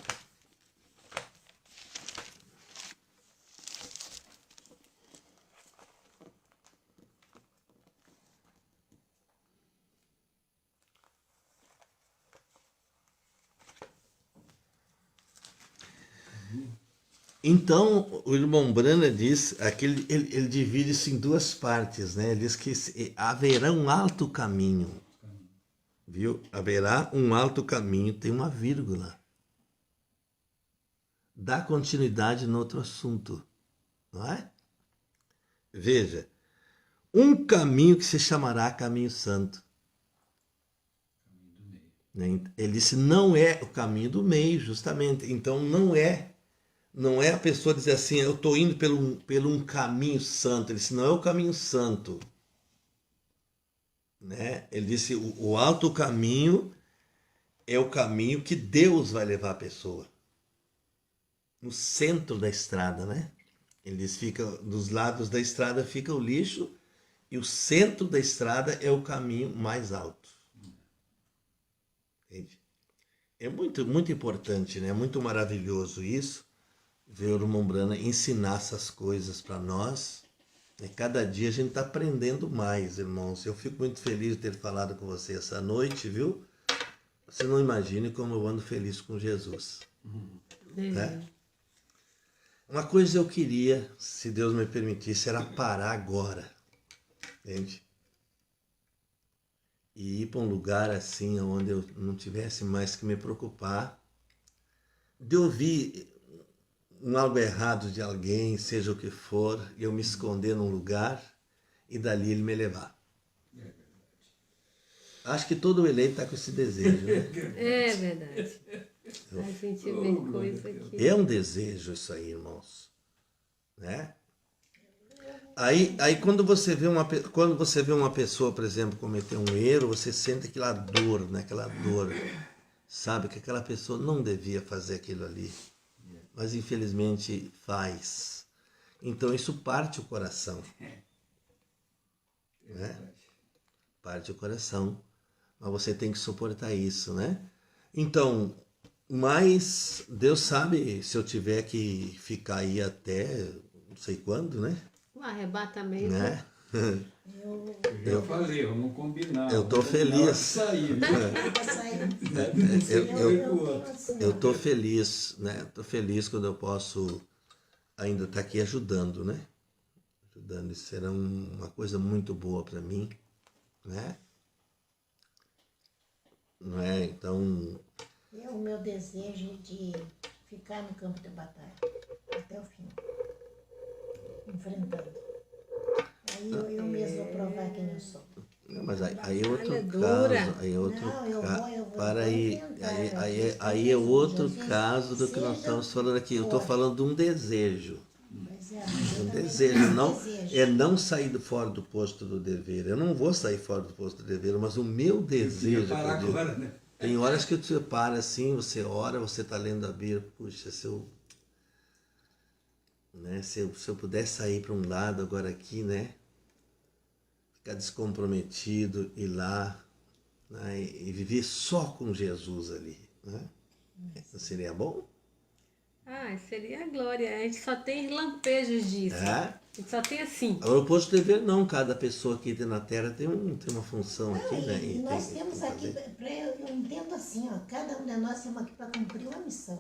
Speaker 2: Então, o irmão Brana diz, aqui ele divide isso em duas partes, né? Ele diz que haverá um alto caminho, viu? Haverá um alto caminho, tem uma vírgula. Dá continuidade no outro assunto, não é? Veja, um caminho que se chamará caminho santo. Ele disse, não é o caminho do meio, justamente. Então, não é a pessoa dizer assim, eu estou indo pelo um caminho santo. Ele disse, não é o caminho santo. Né? Ele disse, o alto caminho é o caminho que Deus vai levar a pessoa. No centro da estrada, né? Ele diz, fica dos lados da estrada fica o lixo E o centro da estrada é o caminho mais alto. Entende? É muito, muito importante, né? É muito maravilhoso isso, ver o irmão Brana ensinar essas coisas para nós. E cada dia a gente está aprendendo mais, irmãos. Eu fico muito feliz de ter falado com você essa noite, viu? Você não imagine como eu ando feliz com Jesus. Né? Uma coisa eu queria, se Deus me permitisse, era parar agora. Entende? E ir para um lugar assim, onde eu não tivesse mais que me preocupar de ouvir algo errado de alguém, seja o que for, e eu me esconder num lugar e dali ele me levar. Acho que todo eleito está com esse desejo, né?
Speaker 1: É verdade. A gente vê coisa que...
Speaker 2: É um desejo isso aí, irmãos. Né? Aí quando você vê uma pessoa, por exemplo, cometer um erro, você sente aquela dor, né? Aquela dor. Sabe que aquela pessoa não devia fazer aquilo ali. Mas infelizmente faz. Então isso parte o coração. Né? Parte o coração. Mas você tem que suportar isso, né? Então, mas Deus sabe se eu tiver que ficar aí até não sei quando, né?
Speaker 1: O arrebatamento.
Speaker 2: Né?
Speaker 3: Eu falei, vamos combinar.
Speaker 2: Eu tô feliz.
Speaker 3: Sair,
Speaker 2: Eu tô feliz, né? Tô feliz quando eu posso ainda estar aqui ajudando, né? Ajudando. Isso será uma coisa muito boa para mim, né? Não é? Então,
Speaker 4: O meu desejo de ficar no campo de batalha até o fim, enfrentando. Aí eu mesmo vou provar quem eu sou.
Speaker 2: não, mas aí é outro
Speaker 1: Batalha
Speaker 2: caso, aí é outro
Speaker 4: Não, eu vou
Speaker 2: para aí,
Speaker 4: enfrentar,
Speaker 2: aí é outro
Speaker 4: Jesus,
Speaker 2: caso do que nós
Speaker 4: seja
Speaker 2: estamos falando aqui. Eu estou
Speaker 4: for.
Speaker 2: falando de um desejo.
Speaker 4: Pois é,
Speaker 2: Um
Speaker 4: eu
Speaker 2: desejo,
Speaker 4: também
Speaker 2: não,
Speaker 4: desejo.
Speaker 2: é não sair fora do posto do dever. Eu não vou sair fora do posto do dever, mas o meu desejo.
Speaker 3: Parar
Speaker 2: que eu digo,
Speaker 3: agora, né?
Speaker 2: tem horas que você para assim, você ora, você está lendo a Bíblia, puxa, se eu pudesse sair para um lado agora aqui, né? Ficar descomprometido, ir lá, né? E viver só com Jesus ali, né? Não seria bom?
Speaker 1: Seria a glória. A gente só tem lampejos disso.
Speaker 2: É?
Speaker 1: A gente só tem assim.
Speaker 2: Agora, o posto de dever não, cada pessoa aqui na Terra tem uma função aqui,
Speaker 4: Não,
Speaker 2: né?
Speaker 4: e nós temos
Speaker 2: tem
Speaker 4: aqui,
Speaker 2: fazer.
Speaker 4: eu entendo assim, ó, cada um de nós temos aqui para cumprir uma missão.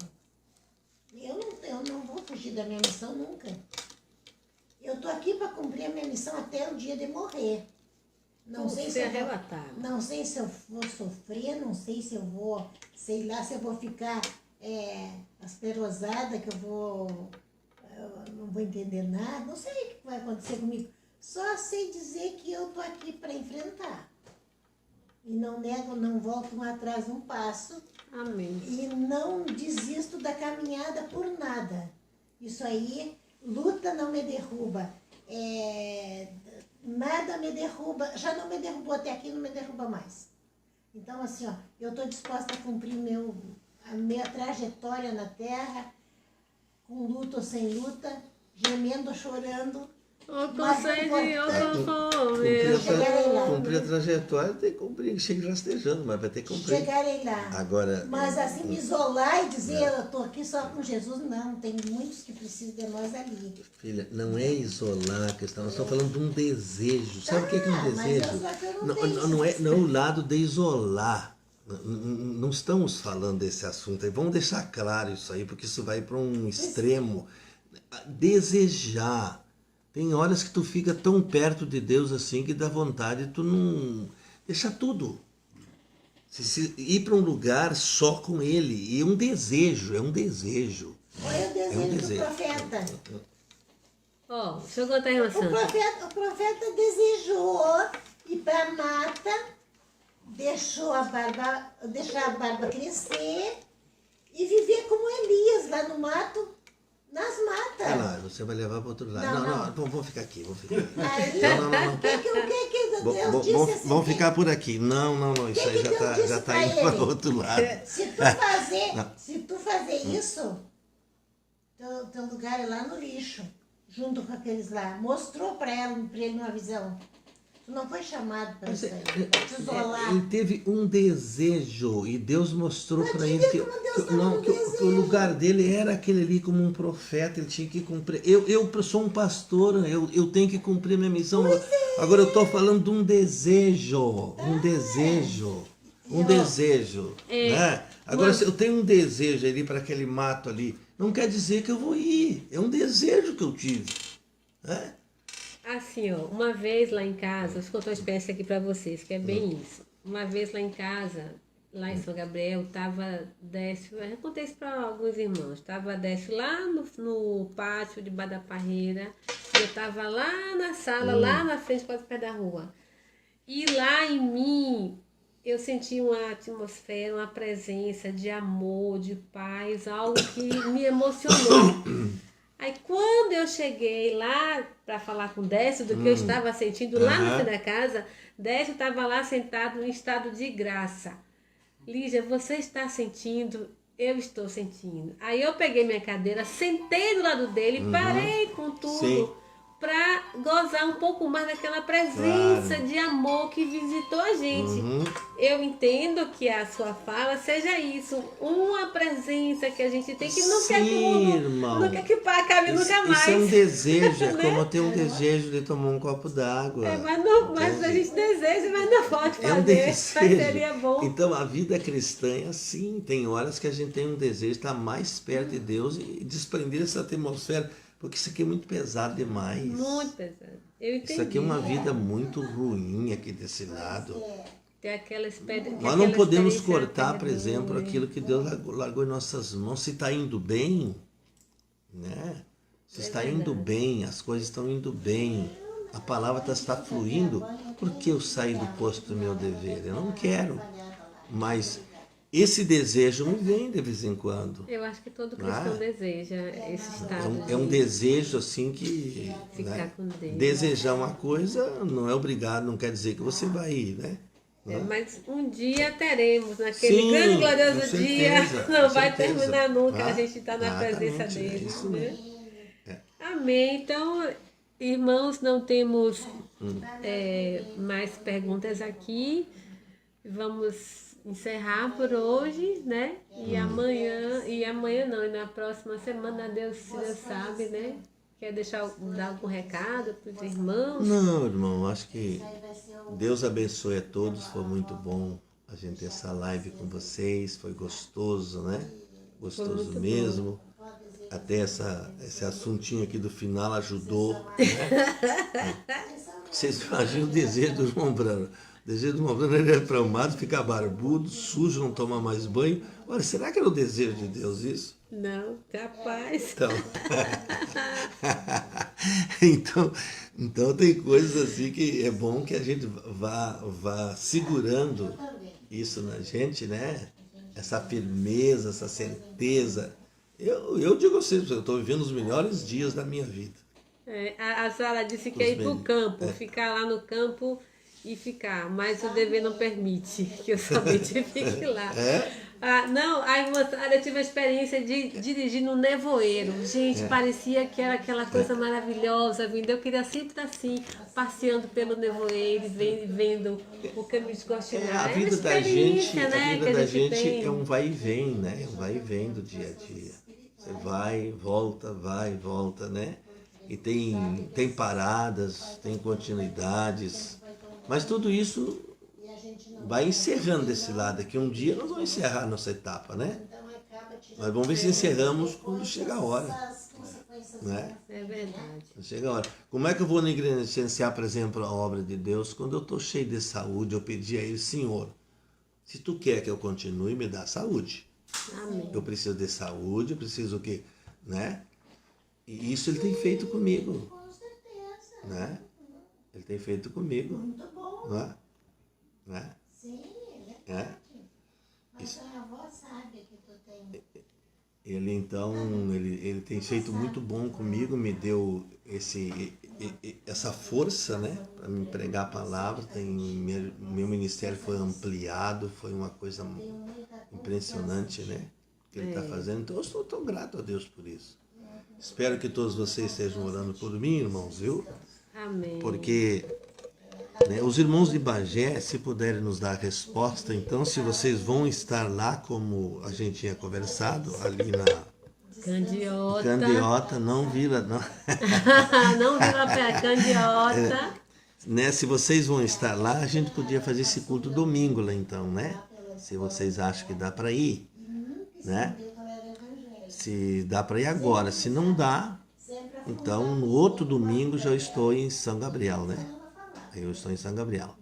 Speaker 4: Eu não vou fugir da minha missão nunca. Eu estou aqui para cumprir a minha missão até o dia de morrer. Não sei se eu vou,
Speaker 1: arrebatado.
Speaker 4: não sei se eu vou sofrer, não sei se eu vou, sei lá, se eu vou ficar asperosada, que eu não vou entender nada, não sei o que vai acontecer comigo. Só sei dizer que eu estou aqui para enfrentar. E não nego, não volto atrás um passo.
Speaker 1: Amém.
Speaker 4: E não desisto da caminhada por nada. Isso aí, luta não me derruba. Nada me derruba. Já não me derrubou até aqui, não me derruba mais. Então, assim, ó, eu estou disposta a cumprir a minha trajetória na Terra, com luta ou sem luta, gemendo ou chorando.
Speaker 1: Ou com
Speaker 4: Mas o
Speaker 1: sede ou
Speaker 4: importante-
Speaker 1: com fome.
Speaker 4: Chegarei lá.
Speaker 2: Cumprir a trajetória tem que cumprir, chega rastejando, mas vai ter que cumprir.
Speaker 4: Chegarei lá.
Speaker 2: Agora,
Speaker 4: Mas assim, me isolar e dizer, eu estou aqui só com Jesus, não. Tem muitos que precisam de nós ali.
Speaker 2: filha, não é isolar a questão, nós estamos falando de um desejo. Sabe o que é um
Speaker 4: mas
Speaker 2: desejo?
Speaker 4: eu só que eu não
Speaker 2: Não,
Speaker 4: tenho
Speaker 2: não é,
Speaker 4: isso.
Speaker 2: não é o lado de isolar. Não estamos falando desse assunto aí. Vamos deixar claro isso aí, porque isso vai para um extremo. Desejar. Tem horas que tu fica tão perto de Deus assim que dá vontade de tu não deixar tudo. Se ir para um lugar só com Ele. E é um desejo, é um desejo.
Speaker 4: Olha o desejo
Speaker 2: desejo.
Speaker 4: do profeta.
Speaker 1: Ó, deixa eu contar a irmã
Speaker 4: O
Speaker 1: Santa.
Speaker 4: profeta desejou ir para a mata, deixar a barba crescer e viver como Elias lá no mato, nas matas.
Speaker 2: Vai lá, você vai levar para outro lado. Não, vamos ficar aqui. Vamos ficar aqui.
Speaker 4: Aí,
Speaker 2: Não.
Speaker 4: o que Deus disse assim?
Speaker 2: Vamos ficar por aqui. Não, isso
Speaker 4: Que
Speaker 2: aí
Speaker 4: Deus
Speaker 2: já
Speaker 4: disse
Speaker 2: está
Speaker 4: pra
Speaker 2: indo para
Speaker 4: ele?
Speaker 2: o outro lado.
Speaker 4: Se tu fazer isso, teu lugar é lá no lixo, junto com aqueles lá. Mostrou para ele uma visão. Tu não foi chamado para
Speaker 2: Mas
Speaker 4: isso aí, para te isolar.
Speaker 2: ele teve um desejo e Deus mostrou para ele que, que o lugar dele era aquele ali como um profeta, ele tinha que cumprir. Eu sou um pastor, eu tenho que cumprir minha missão. Agora eu estou falando de um desejo, um desejo. Né? Agora, se eu tenho um desejo ali para aquele mato ali, não quer dizer que eu vou ir. É um desejo que eu tive. Né?
Speaker 1: Assim, ó, uma vez lá em casa, vou contar uma experiência aqui para vocês, que é bem isso. Uma vez lá em casa, lá em São Gabriel, tava Décio, eu contei isso para alguns irmãos, tava Décio lá no pátio de da Parreira, e eu tava lá na sala, lá na frente, quase perto da rua. E lá em mim, eu senti uma atmosfera, uma presença de amor, de paz, algo que me emocionou. Aí quando eu cheguei lá para falar com Décio do que eu estava sentindo lá no fim da casa, Décio estava lá sentado em estado de graça. Lígia, você está sentindo? Eu estou sentindo. Aí eu peguei minha cadeira, sentei do lado dele, parei com tudo para gozar um pouco mais daquela presença de amor que visitou a gente. Eu entendo que a sua fala seja isso, uma presença que a gente tem que não quer que o mundo, não quer que acabe nunca mais.
Speaker 2: Isso é um desejo, é como eu tenho um desejo de tomar um copo d'água.
Speaker 1: Mas a gente deseja, mas não pode fazer.
Speaker 2: É um desejo.
Speaker 1: Mas seria bom.
Speaker 2: Então a vida cristã é assim, tem horas que a gente tem um desejo de estar mais perto de Deus e desprender essa atmosfera. Porque isso aqui é muito pesado demais.
Speaker 1: Muito pesado. Eu entendi.
Speaker 2: Isso aqui é uma vida muito ruim aqui desse lado.
Speaker 1: Tem aquela experiência.
Speaker 2: Nós não podemos cortar, por exemplo, aquilo que Deus largou em nossas mãos. Se está indo bem, né? Se está indo bem, as coisas estão indo bem, a palavra está fluindo, por que eu saí do posto do meu dever? Eu não quero. Mas esse desejo me vem de vez em quando.
Speaker 1: Eu acho que todo cristão deseja esse estado.
Speaker 2: É um desejo assim que...
Speaker 1: Ficar, né, com Deus.
Speaker 2: Desejar uma coisa não é obrigado, não quer dizer que você vai ir, né?
Speaker 1: Mas um dia teremos, naquele grande glorioso dia, não vai terminar nunca, a gente está na presença dele. Né? Amém. Então, irmãos, não temos mais perguntas aqui. Vamos encerrar por hoje, né? E amanhã não, e na próxima semana, Deus sabe, né? Quer dar algum recado para os irmãos?
Speaker 2: Não, irmão, acho que Deus abençoe a todos, foi muito bom a gente ter essa live com vocês, foi gostoso, né? Gostoso mesmo. Bom. Até esse assuntinho aqui do final ajudou, né? Vocês imaginam o desejo do irmão Brano. O desejo do irmão Brano ele é traumado, ficar barbudo, sujo, não tomar mais banho. Olha, será que era o desejo de Deus isso?
Speaker 1: Não, capaz.
Speaker 2: Então tem coisas assim que é bom que a gente vá segurando isso na gente, né? Essa firmeza, essa certeza. Eu digo a vocês, eu estou vivendo os melhores dias da minha vida.
Speaker 1: A Sara disse que é ir para o campo, ficar lá no campo e ficar, mas o dever não permite que eu somente fique lá. Não, a irmã Sara tive a experiência de dirigir no nevoeiro. Gente, parecia que era aquela coisa maravilhosa vindo. Eu queria sempre estar assim, passeando pelo nevoeiro, vendo o caminho de Gostinhar.
Speaker 2: A vida da gente, né, a vida da gente é um vai e vem, né? Um vai e vem do dia a dia. Você vai, volta, né? E tem paradas, tem continuidades. Mas tudo isso vai encerrando desse lado aqui. Um dia nós vamos encerrar nossa etapa, né? Mas vamos ver se encerramos quando chega a hora. Né?
Speaker 1: É verdade.
Speaker 2: Chega a hora. Como é que eu vou negligenciar, por exemplo, a obra de Deus? Quando eu estou cheio de saúde, eu pedi a Ele, Senhor, se Tu quer que eu continue, me dá saúde.
Speaker 1: Amém.
Speaker 2: Eu preciso de saúde, eu preciso o quê? Né? E isso Ele tem feito comigo. Né? Ele tem feito comigo.
Speaker 4: Muito bom.
Speaker 2: Não é? Né?
Speaker 4: Sim, é verdade. Mas a avó sabe que tu tem.
Speaker 2: Ele então, ele tem feito muito bom comigo, me deu essa força, né, para me pregar a palavra. Meu ministério foi ampliado, foi uma coisa impressionante, né, que ele está fazendo. Então eu estou tão grato a Deus por isso. Espero que todos vocês estejam orando por mim, irmãos, viu?
Speaker 1: Amém.
Speaker 2: Porque né? Os irmãos de Bagé, se puderem nos dar a resposta, então, se vocês vão estar lá, como a gente tinha conversado, ali na Candiota, não vira, não.
Speaker 1: Não vira pé, Candiota.
Speaker 2: Né? Se vocês vão estar lá, a gente podia fazer esse culto domingo lá, então, né? Se vocês acham que dá para ir, né? Se dá para ir agora, se não dá, então no outro domingo já estou em São Gabriel, né? Eu estou em São Gabriel,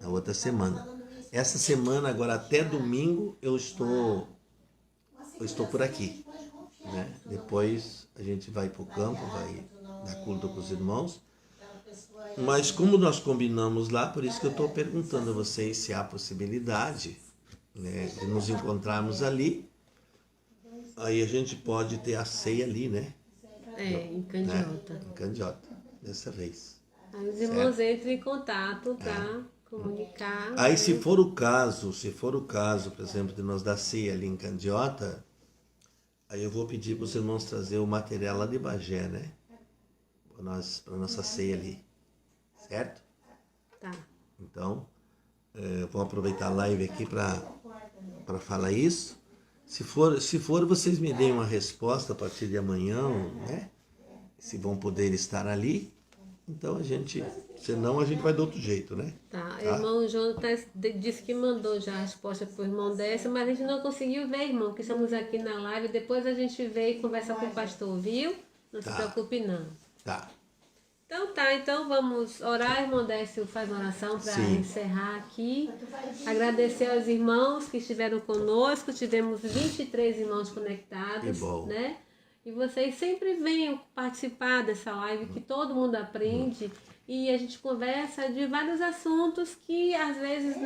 Speaker 2: na outra semana. Essa semana, agora até domingo, eu estou por aqui, né? Depois a gente vai para o campo, vai dar culto com os irmãos. Mas como nós combinamos lá, por isso que eu estou perguntando a vocês se há possibilidade, né, de nos encontrarmos ali. Aí a gente pode ter a ceia ali, né?
Speaker 1: Em Candiota.
Speaker 2: Né? Em Candiota, dessa vez.
Speaker 1: Aí os irmãos entram em contato para comunicar.
Speaker 2: Aí se for o caso, por exemplo, de nós dar ceia ali em Candiota, aí eu vou pedir para os irmãos trazer o material lá de Bagé, né? Para nossa ceia ali. Certo?
Speaker 1: Tá.
Speaker 2: Então, vou aproveitar a live aqui para falar isso. Se for, vocês me deem uma resposta a partir de amanhã, né? Se vão poder estar ali. Então senão a gente vai de outro jeito, né?
Speaker 1: Tá. O irmão Jonas disse que mandou já a resposta para o irmão Décio, mas a gente não conseguiu ver, irmão, que estamos aqui na live. Depois a gente vê e conversa com o pastor, viu? Não se preocupe, não.
Speaker 2: Tá.
Speaker 1: Então vamos orar, irmão Décio faz uma oração para encerrar aqui. Agradecer aos irmãos que estiveram conosco, tivemos 23 irmãos conectados, né? E vocês sempre venham participar dessa live que todo mundo aprende e a gente conversa de vários assuntos que às vezes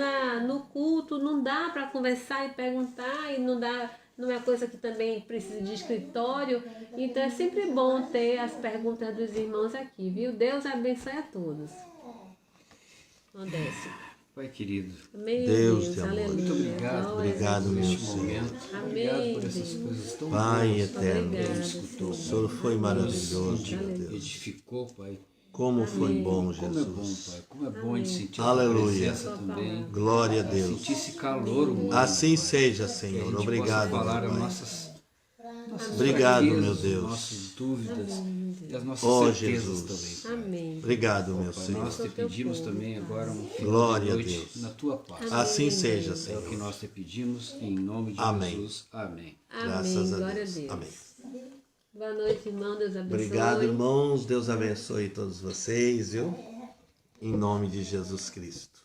Speaker 1: no culto não dá para conversar e perguntar e não é coisa que também precisa de escritório, então é sempre bom ter as perguntas dos irmãos aqui, viu? Deus abençoe a todos. Décio.
Speaker 3: Pai querido,
Speaker 1: Amém,
Speaker 2: Deus de amor.
Speaker 1: aleluia.
Speaker 3: Muito obrigado
Speaker 2: Obrigado, meu
Speaker 3: neste
Speaker 2: Senhor.
Speaker 3: momento.
Speaker 1: Amém,
Speaker 3: Obrigado por essas
Speaker 1: Deus.
Speaker 3: coisas tão
Speaker 2: Pai
Speaker 3: boas.
Speaker 2: eterno,
Speaker 1: Obrigada,
Speaker 2: o Senhor foi maravilhoso, meu Deus.
Speaker 3: Edificou, Pai.
Speaker 2: Como foi bom,
Speaker 3: Como é bom,
Speaker 2: Jesus.
Speaker 3: Pai. Como é bom de sentir a
Speaker 2: Aleluia.
Speaker 3: presença também.
Speaker 2: Glória a Deus.
Speaker 3: Sentir esse calor humano.
Speaker 2: Assim seja,
Speaker 3: Que a
Speaker 2: Senhor.
Speaker 3: gente
Speaker 2: Obrigado,
Speaker 3: possa falar
Speaker 2: meu
Speaker 3: as
Speaker 2: Pai.
Speaker 3: nossas
Speaker 2: Obrigado,
Speaker 3: fraquezas,
Speaker 2: meu Deus.
Speaker 3: nossas dúvidas e as nossas
Speaker 2: Oh,
Speaker 3: certezas
Speaker 2: Jesus.
Speaker 3: também. Pai.
Speaker 1: Amém.
Speaker 2: Obrigado, meu
Speaker 3: Pai,
Speaker 2: Senhor.
Speaker 3: nós te pedimos também agora um final
Speaker 2: Glória
Speaker 3: de
Speaker 2: a
Speaker 3: noite
Speaker 2: Deus.
Speaker 3: na tua paz.
Speaker 2: Assim seja,
Speaker 3: É o que
Speaker 2: Senhor.
Speaker 3: nós te pedimos em nome de
Speaker 2: Amém.
Speaker 3: Jesus. Amém.
Speaker 2: Graças
Speaker 1: Amém,
Speaker 2: a
Speaker 1: glória a
Speaker 2: Deus.
Speaker 1: Deus.
Speaker 2: Amém.
Speaker 1: Boa noite, irmão, Deus abençoe.
Speaker 2: Obrigado, irmãos. Deus abençoe todos vocês, viu? Em nome de Jesus Cristo.